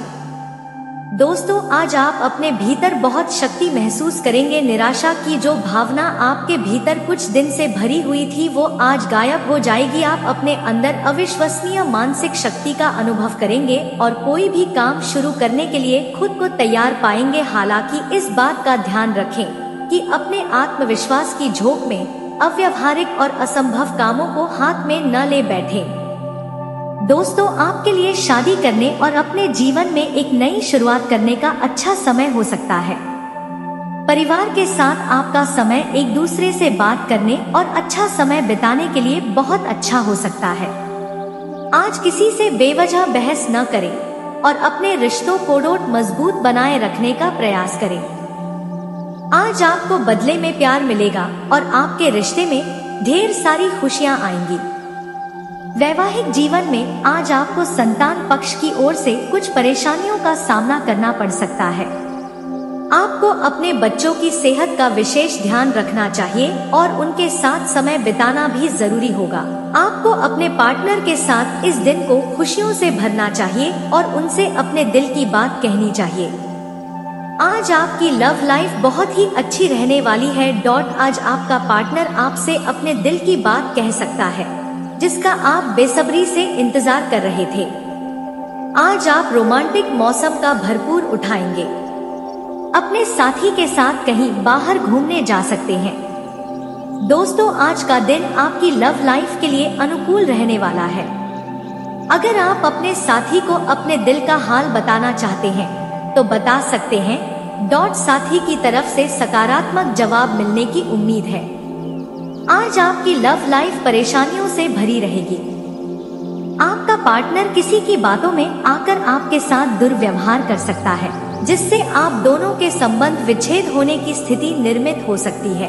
दोस्तों, आज आप अपने भीतर बहुत शक्ति महसूस करेंगे। निराशा की जो भावना आपके भीतर कुछ दिन से भरी हुई थी वो आज गायब हो जाएगी। आप अपने अंदर अविश्वसनीय मानसिक शक्ति का अनुभव करेंगे और कोई भी काम शुरू करने के लिए खुद को तैयार पाएंगे। हालांकि इस बात का ध्यान रखें कि अपने आत्मविश्वास की झोंक में अव्यावहारिक और असंभव कामों को हाथ में न ले बैठें। दोस्तों, आपके लिए शादी करने और अपने जीवन में एक नई शुरुआत करने का अच्छा समय हो सकता है। परिवार के साथ आपका समय एक दूसरे से बात करने और अच्छा समय बिताने के लिए बहुत अच्छा हो सकता है। आज किसी से बेवजह बहस न करें और अपने रिश्तों को मजबूत बनाए रखने का प्रयास करें। आज आपको बदले में प्यार मिलेगा और आपके रिश्ते में ढेर सारी खुशियां आएंगी। वैवाहिक जीवन में आज आपको संतान पक्ष की ओर से कुछ परेशानियों का सामना करना पड़ सकता है। आपको अपने बच्चों की सेहत का विशेष ध्यान रखना चाहिए और उनके साथ समय बिताना भी जरूरी होगा। आपको अपने पार्टनर के साथ इस दिन को खुशियों से भरना चाहिए और उनसे अपने दिल की बात कहनी चाहिए। आज आपकी लव लाइफ बहुत ही अच्छी रहने वाली है। आज आपका पार्टनर आपसे अपने दिल की बात कह सकता है जिसका आप बेसब्री से इंतजार कर रहे थे। आज आप रोमांटिक मौसम का भरपूर उठाएंगे। अपने साथी के साथ कहीं बाहर घूमने जा सकते हैं। दोस्तों, आज का दिन आपकी लव लाइफ के लिए अनुकूल रहने वाला है। अगर आप अपने साथी को अपने दिल का हाल बताना चाहते हैं तो बता सकते हैं। साथी की तरफ से सकारात्मक जवाब मिलने की उम्मीद है। आज आपकी लव लाइफ परेशानियों से भरी रहेगी। आपका पार्टनर किसी की बातों में आकर आपके साथ दुर्व्यवहार कर सकता है जिससे आप दोनों के संबंध विच्छेद होने की स्थिति निर्मित हो सकती है।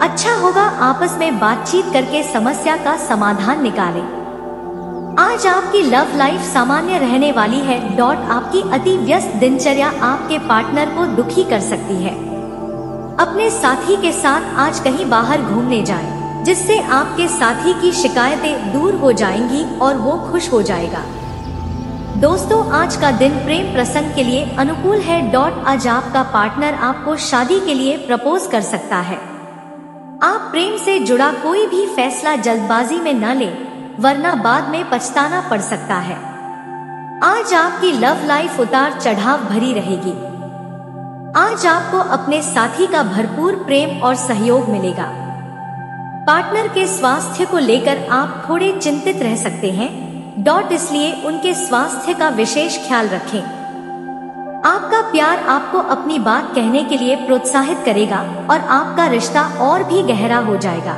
अच्छा होगा आपस में बातचीत करके समस्या का समाधान निकालें। आज आपकी लव लाइफ सामान्य रहने वाली है। आपकी अति व्यस्त दिनचर्या आपके पार्टनर को दुखी कर सकती है। अपने साथी के साथ आज कहीं बाहर घूमने जाएं, जिससे आपके साथी की शिकायतें दूर हो जाएंगी और वो खुश हो जाएगा। दोस्तों, आज का दिन प्रेम प्रसंग के लिए अनुकूल है। आज आपका पार्टनर आपको शादी के लिए प्रपोज कर सकता है। आप प्रेम से जुड़ा कोई भी फैसला जल्दबाजी में न लें, वरना बाद में पछताना पड़ सकता है। आज आपकी लव लाइफ उतार चढ़ाव भरी रहेगी। आज आपको अपने साथी का भरपूर प्रेम और सहयोग मिलेगा। पार्टनर के स्वास्थ्य को लेकर आप थोड़े चिंतित रह सकते हैं। इसलिए उनके स्वास्थ्य का विशेष ख्याल रखें। आपका प्यार आपको अपनी बात कहने के लिए प्रोत्साहित करेगा और आपका रिश्ता और भी गहरा हो जाएगा।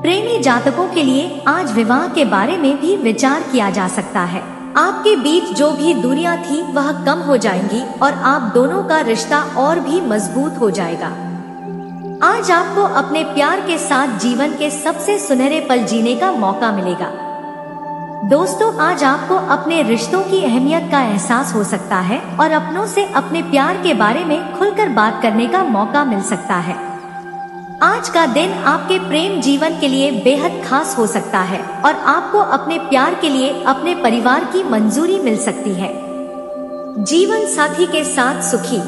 प्रेमी जातकों के लिए आज विवाह के बारे में भी विचार किया जा सकता है। आपके बीच जो भी दूरियां थी वह कम हो जाएंगी और आप दोनों का रिश्ता और भी मजबूत हो जाएगा। आज आपको अपने प्यार के साथ जीवन के सबसे सुनहरे पल जीने का मौका मिलेगा। दोस्तों, आज आपको अपने रिश्तों की अहमियत का एहसास हो सकता है और अपनों से अपने प्यार के बारे में खुलकर बात करने का मौका मिल सकता है। आज का दिन आपके प्रेम जीवन के लिए बेहद खास हो सकता है और आपको अपने प्यार के लिए अपने परिवार की मंजूरी मिल सकती है। जीवन साथी के साथ सुखी,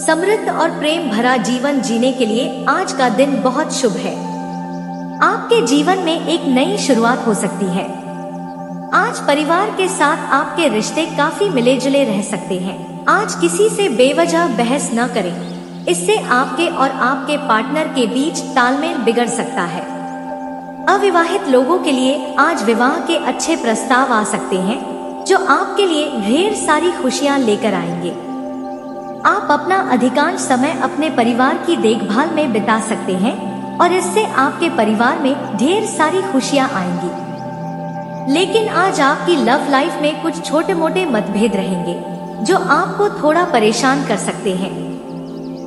समृद्ध और प्रेम भरा जीवन जीने के लिए आज का दिन बहुत शुभ है। आपके जीवन में एक नई शुरुआत हो सकती है। आज परिवार के साथ आपके रिश्ते काफी मिले जुले रह सकते हैं। आज किसी से बेवजह बहस न करें, इससे आपके और आपके पार्टनर के बीच तालमेल बिगड़ सकता है। अविवाहित लोगों के लिए आज विवाह के अच्छे प्रस्ताव आ सकते हैं जो आपके लिए ढेर सारी खुशियां लेकर आएंगे। आप अपना अधिकांश समय अपने परिवार की देखभाल में बिता सकते हैं और इससे आपके परिवार में ढेर सारी खुशियां आएंगी। लेकिन आज आपकी लव लाइफ में कुछ छोटे मोटे मतभेद रहेंगे जो आपको थोड़ा परेशान कर सकते हैं।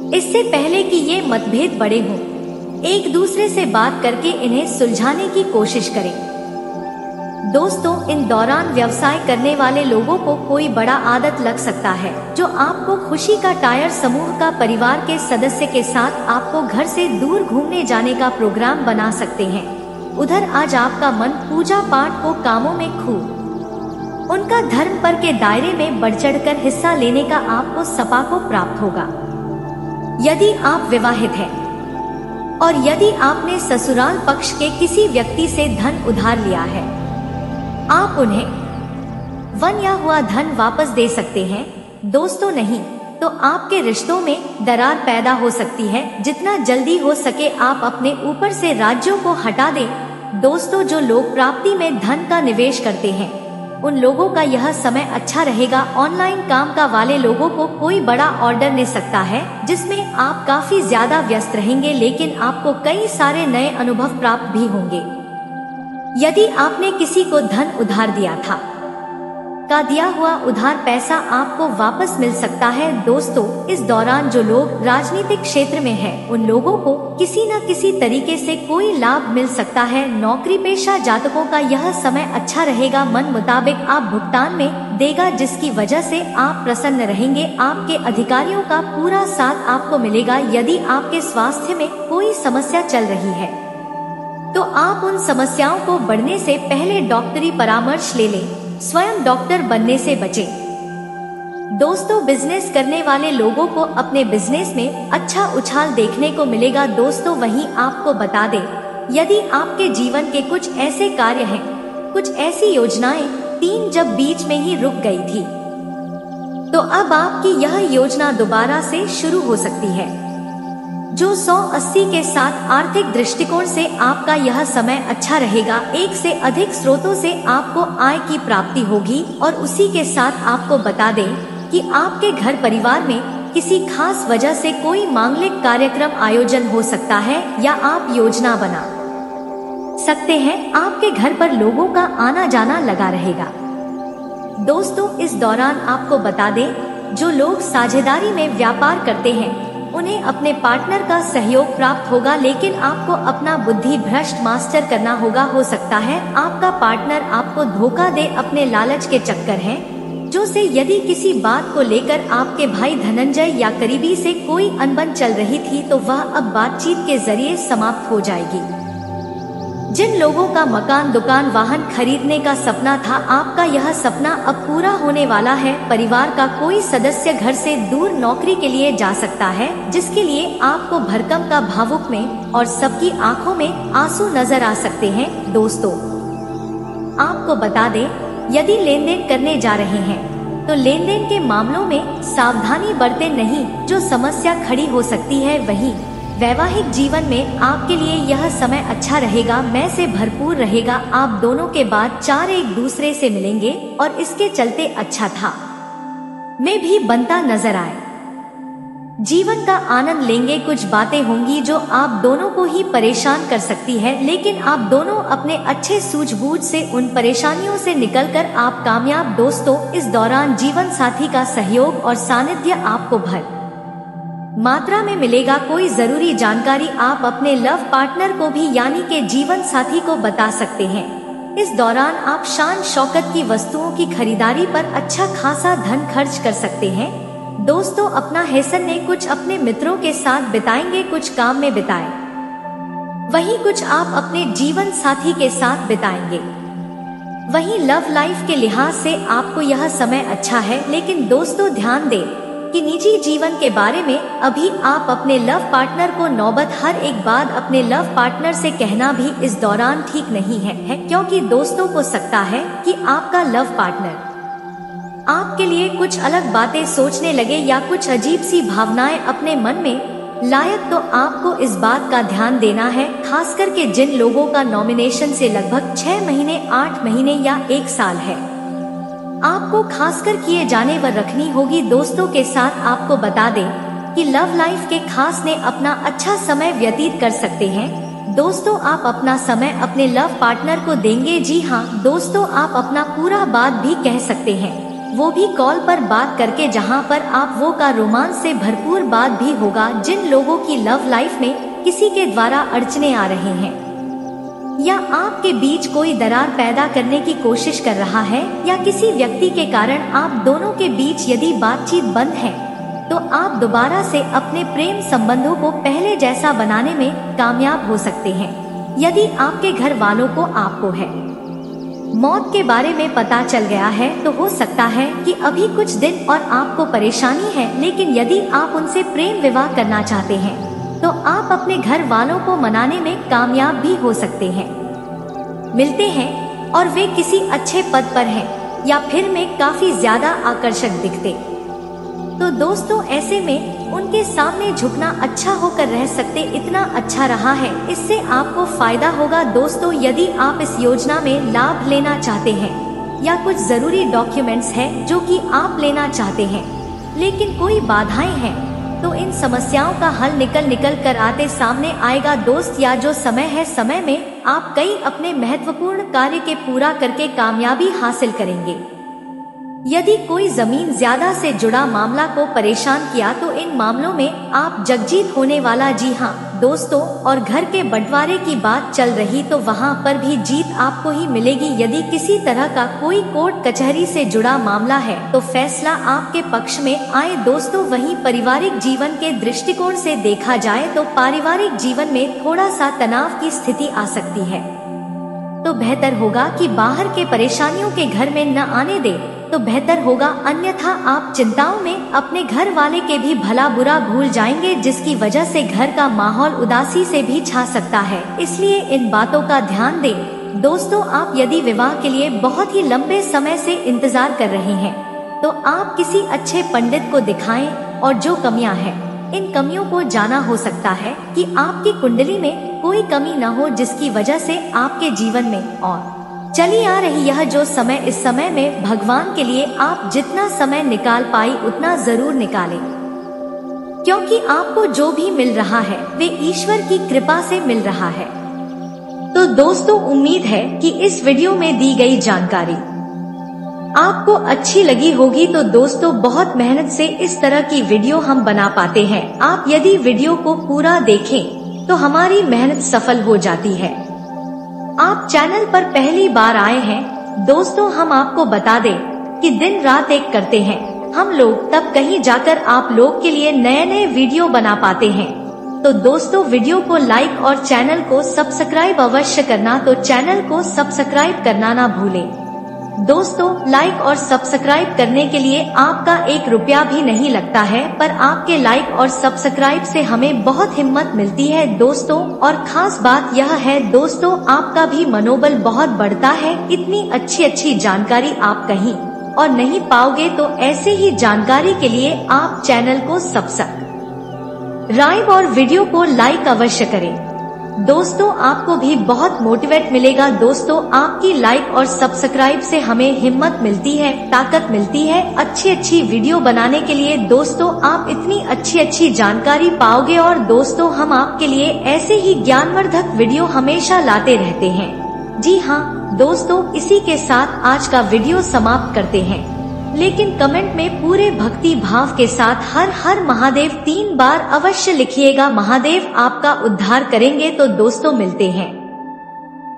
इससे पहले कि ये मतभेद बड़े हों, एक दूसरे से बात करके इन्हें सुलझाने की कोशिश करें। दोस्तों, इन दौरान व्यवसाय करने वाले लोगों को कोई बड़ा आदत लग सकता है जो आपको खुशी का टायर समूह का परिवार के सदस्य के साथ आपको घर से दूर घूमने जाने का प्रोग्राम बना सकते हैं। उधर आज आपका मन पूजा पाठ को कामों में खूब उनका धर्म पर के दायरे में बढ़ चढ़कर हिस्सा लेने का आपको सपा को प्राप्त होगा। यदि आप विवाहित हैं और यदि आपने ससुराल पक्ष के किसी व्यक्ति से धन उधार लिया है, आप उन्हें वन्या हुआ धन वापस दे सकते हैं। दोस्तों, नहीं तो आपके रिश्तों में दरार पैदा हो सकती है। जितना जल्दी हो सके आप अपने ऊपर से राज्यों को हटा दें। दोस्तों, जो लोग प्राप्ति में धन का निवेश करते हैं उन लोगों का यह समय अच्छा रहेगा। ऑनलाइन काम का वाले लोगों को कोई बड़ा ऑर्डर मिल सकता है जिसमें आप काफी ज्यादा व्यस्त रहेंगे, लेकिन आपको कई सारे नए अनुभव प्राप्त भी होंगे। यदि आपने किसी को धन उधार दिया था, का दिया हुआ उधार पैसा आपको वापस मिल सकता है। दोस्तों, इस दौरान जो लोग राजनीतिक क्षेत्र में हैं, उन लोगों को किसी न किसी तरीके से कोई लाभ मिल सकता है। नौकरी पेशा जातकों का यह समय अच्छा रहेगा। मन मुताबिक आप भुगतान में देगा, जिसकी वजह से आप प्रसन्न रहेंगे। आपके अधिकारियों का पूरा साथ आपको मिलेगा। यदि आपके स्वास्थ्य में कोई समस्या चल रही है तो आप उन समस्याओं को बढ़ने से पहले डॉक्टरी परामर्श ले लें। स्वयं डॉक्टर बनने से बचें। दोस्तों, बिजनेस करने वाले लोगों को अपने बिजनेस में अच्छा उछाल देखने को मिलेगा। दोस्तों, वहीं आपको बता दें, यदि आपके जीवन के कुछ ऐसे कार्य हैं, कुछ ऐसी योजनाएं 3 जब बीच में ही रुक गई थी, तो अब आपकी यह योजना दोबारा से शुरू हो सकती है। जो 180 के साथ आर्थिक दृष्टिकोण से आपका यह समय अच्छा रहेगा। एक से अधिक स्रोतों से आपको आय की प्राप्ति होगी और उसी के साथ आपको बता दें कि आपके घर परिवार में किसी खास वजह से कोई मांगलिक कार्यक्रम आयोजन हो सकता है या आप योजना बना सकते हैं। आपके घर पर लोगों का आना जाना लगा रहेगा। दोस्तों, इस दौरान आपको बता दें, जो लोग साझेदारी में व्यापार करते हैं उन्हें अपने पार्टनर का सहयोग प्राप्त होगा, लेकिन आपको अपना बुद्धि भ्रष्ट मास्टर करना होगा। हो सकता है आपका पार्टनर आपको धोखा दे अपने लालच के चक्कर हैं, जो से यदि किसी बात को लेकर आपके भाई धनंजय या करीबी से कोई अनबन चल रही थी तो वह अब बातचीत के जरिए समाप्त हो जाएगी। जिन लोगों का मकान, दुकान, वाहन खरीदने का सपना था, आपका यह सपना अब पूरा होने वाला है। परिवार का कोई सदस्य घर से दूर नौकरी के लिए जा सकता है, जिसके लिए आपको भरकम का भावुक में और सबकी आंखों में आंसू नजर आ सकते हैं। दोस्तों, आपको बता दें, यदि लेन देन करने जा रहे हैं तो लेन देन के मामलों में सावधानी बरतें, नहीं जो समस्या खड़ी हो सकती है। वहीं वैवाहिक जीवन में आपके लिए यह समय अच्छा रहेगा, मैं से भरपूर रहेगा। आप दोनों के बाद 4 एक दूसरे से मिलेंगे और इसके चलते अच्छा था मैं भी बनता नजर आए। जीवन का आनंद लेंगे। कुछ बातें होंगी जो आप दोनों को ही परेशान कर सकती है, लेकिन आप दोनों अपने अच्छे सूझबूझ से उन परेशानियों से निकलकर आप कामयाब। दोस्तों, इस दौरान जीवन साथी का सहयोग और सानिध्य आपको भर मात्रा में मिलेगा। कोई जरूरी जानकारी आप अपने लव पार्टनर को भी यानी के जीवन साथी को बता सकते हैं। इस दौरान आप शान शौकत की वस्तुओं की खरीदारी पर अच्छा खासा धन खर्च कर सकते हैं। दोस्तों, अपना हैसने कुछ अपने मित्रों के साथ बिताएंगे, कुछ काम में बिताएं, वहीं कुछ आप अपने जीवन साथी के साथ बिताएंगे। वहीं लव लाइफ के लिहाज से आपको यह समय अच्छा है, लेकिन दोस्तों ध्यान दें कि निजी जीवन के बारे में अभी आप अपने लव पार्टनर को नौबत हर एक बात अपने लव पार्टनर से कहना भी इस दौरान ठीक नहीं है, क्योंकि दोस्तों को सकता है कि आपका लव पार्टनर आपके लिए कुछ अलग बातें सोचने लगे या कुछ अजीब सी भावनाएं अपने मन में लायक। तो आपको इस बात का ध्यान देना है, खास करके जिन लोगों का नॉमिनेशन से लगभग 6 महीने, 8 महीने या 1 साल है, आपको खासकर किए जाने वर रखनी होगी। दोस्तों के साथ आपको बता दें कि लव लाइफ के खास ने अपना अच्छा समय व्यतीत कर सकते हैं। दोस्तों, आप अपना समय अपने लव पार्टनर को देंगे। जी हाँ दोस्तों, आप अपना पूरा बात भी कह सकते हैं, वो भी कॉल पर बात करके, जहाँ पर आप वो का रोमांस से भरपूर बात भी होगा। जिन लोगों की लव लाइफ में किसी के द्वारा अड़चने आ रहे हैं या आपके बीच कोई दरार पैदा करने की कोशिश कर रहा है, या किसी व्यक्ति के कारण आप दोनों के बीच यदि बातचीत बंद है, तो आप दोबारा से अपने प्रेम संबंधों को पहले जैसा बनाने में कामयाब हो सकते हैं। यदि आपके घर वालों को आपको है मौत के बारे में पता चल गया है, तो हो सकता है कि अभी कुछ दिन और आपको परेशानी है, लेकिन यदि आप उनसे प्रेम विवाह करना चाहते हैं तो आप अपने घर वालों को मनाने में कामयाब भी हो सकते हैं। मिलते हैं और वे किसी अच्छे पद पर हैं या फिर में काफी ज्यादा आकर्षक दिखते, तो दोस्तों ऐसे में उनके सामने झुकना अच्छा होकर रह सकते इतना अच्छा रहा है। इससे आपको फायदा होगा दोस्तों। यदि आप इस योजना में लाभ लेना चाहते हैं या कुछ जरूरी डॉक्यूमेंट्स हैं जो कि आप लेना चाहते हैं, लेकिन कोई बाधाएं हैं, तो इन समस्याओं का हल निकल कर आते सामने आएगा दोस्त। या जो समय है, समय में आप कई अपने महत्वपूर्ण कार्य के पूरा करके कामयाबी हासिल करेंगे। यदि कोई जमीन ज्यादा से जुड़ा मामला को परेशान किया, तो इन मामलों में आप जगजीत होने वाला। जी हाँ दोस्तों, और घर के बंटवारे की बात चल रही तो वहाँ पर भी जीत आपको ही मिलेगी। यदि किसी तरह का कोई कोर्ट कचहरी से जुड़ा मामला है, तो फैसला आपके पक्ष में आए दोस्तों। वहीं पारिवारिक जीवन के दृष्टिकोण से देखा जाए तो पारिवारिक जीवन में थोड़ा सा तनाव की स्थिति आ सकती है, तो बेहतर होगा कि बाहर के परेशानियों के घर में न आने दे तो बेहतर होगा, अन्यथा आप चिंताओं में अपने घर वाले के भी भला बुरा भूल जाएंगे, जिसकी वजह से घर का माहौल उदासी से भी छा सकता है। इसलिए इन बातों का ध्यान दें दोस्तों। आप यदि विवाह के लिए बहुत ही लंबे समय से इंतजार कर रहे हैं, तो आप किसी अच्छे पंडित को दिखाएं और जो कमियां हैं, इन कमियों को जाना हो सकता है कि आपकी कुंडली में कोई कमी न हो, जिसकी वजह से आपके जीवन में और चली आ रही यह जो समय, इस समय में भगवान के लिए आप जितना समय निकाल पाई उतना जरूर निकालें, क्योंकि आपको जो भी मिल रहा है वे ईश्वर की कृपा से मिल रहा है। तो दोस्तों उम्मीद है कि इस वीडियो में दी गई जानकारी आपको अच्छी लगी होगी। तो दोस्तों बहुत मेहनत से इस तरह की वीडियो हम बना पाते हैं। आप यदि वीडियो को पूरा देखें तो हमारी मेहनत सफल हो जाती है। आप चैनल पर पहली बार आए हैं दोस्तों, हम आपको बता दें कि दिन रात एक करते हैं हम लोग, तब कहीं जाकर आप लोग के लिए नए नए वीडियो बना पाते हैं। तो दोस्तों वीडियो को लाइक और चैनल को सब्सक्राइब अवश्य करना, तो चैनल को सब्सक्राइब करना ना भूलें दोस्तों। लाइक और सब्सक्राइब करने के लिए आपका 1 रुपया भी नहीं लगता है, पर आपके लाइक और सब्सक्राइब से हमें बहुत हिम्मत मिलती है दोस्तों। और खास बात यह है दोस्तों, आपका भी मनोबल बहुत बढ़ता है। इतनी अच्छी जानकारी आप कहीं और नहीं पाओगे, तो ऐसे ही जानकारी के लिए आप चैनल को सब्सक्राइब और वीडियो को लाइक अवश्य करें दोस्तों। आपको भी बहुत मोटिवेट मिलेगा दोस्तों। आपकी लाइक और सब्सक्राइब से हमें हिम्मत मिलती है, ताकत मिलती है अच्छी वीडियो बनाने के लिए दोस्तों। आप इतनी अच्छी जानकारी पाओगे, और दोस्तों हम आपके लिए ऐसे ही ज्ञानवर्धक वीडियो हमेशा लाते रहते हैं। जी हाँ दोस्तों, इसी के साथ आज का वीडियो समाप्त करते हैं, लेकिन कमेंट में पूरे भक्ति भाव के साथ हर हर महादेव 3 बार अवश्य लिखिएगा। महादेव आपका उद्धार करेंगे। तो दोस्तों मिलते हैं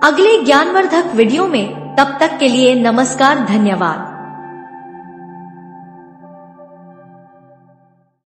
अगले ज्ञानवर्धक वीडियो में, तब तक के लिए नमस्कार, धन्यवाद।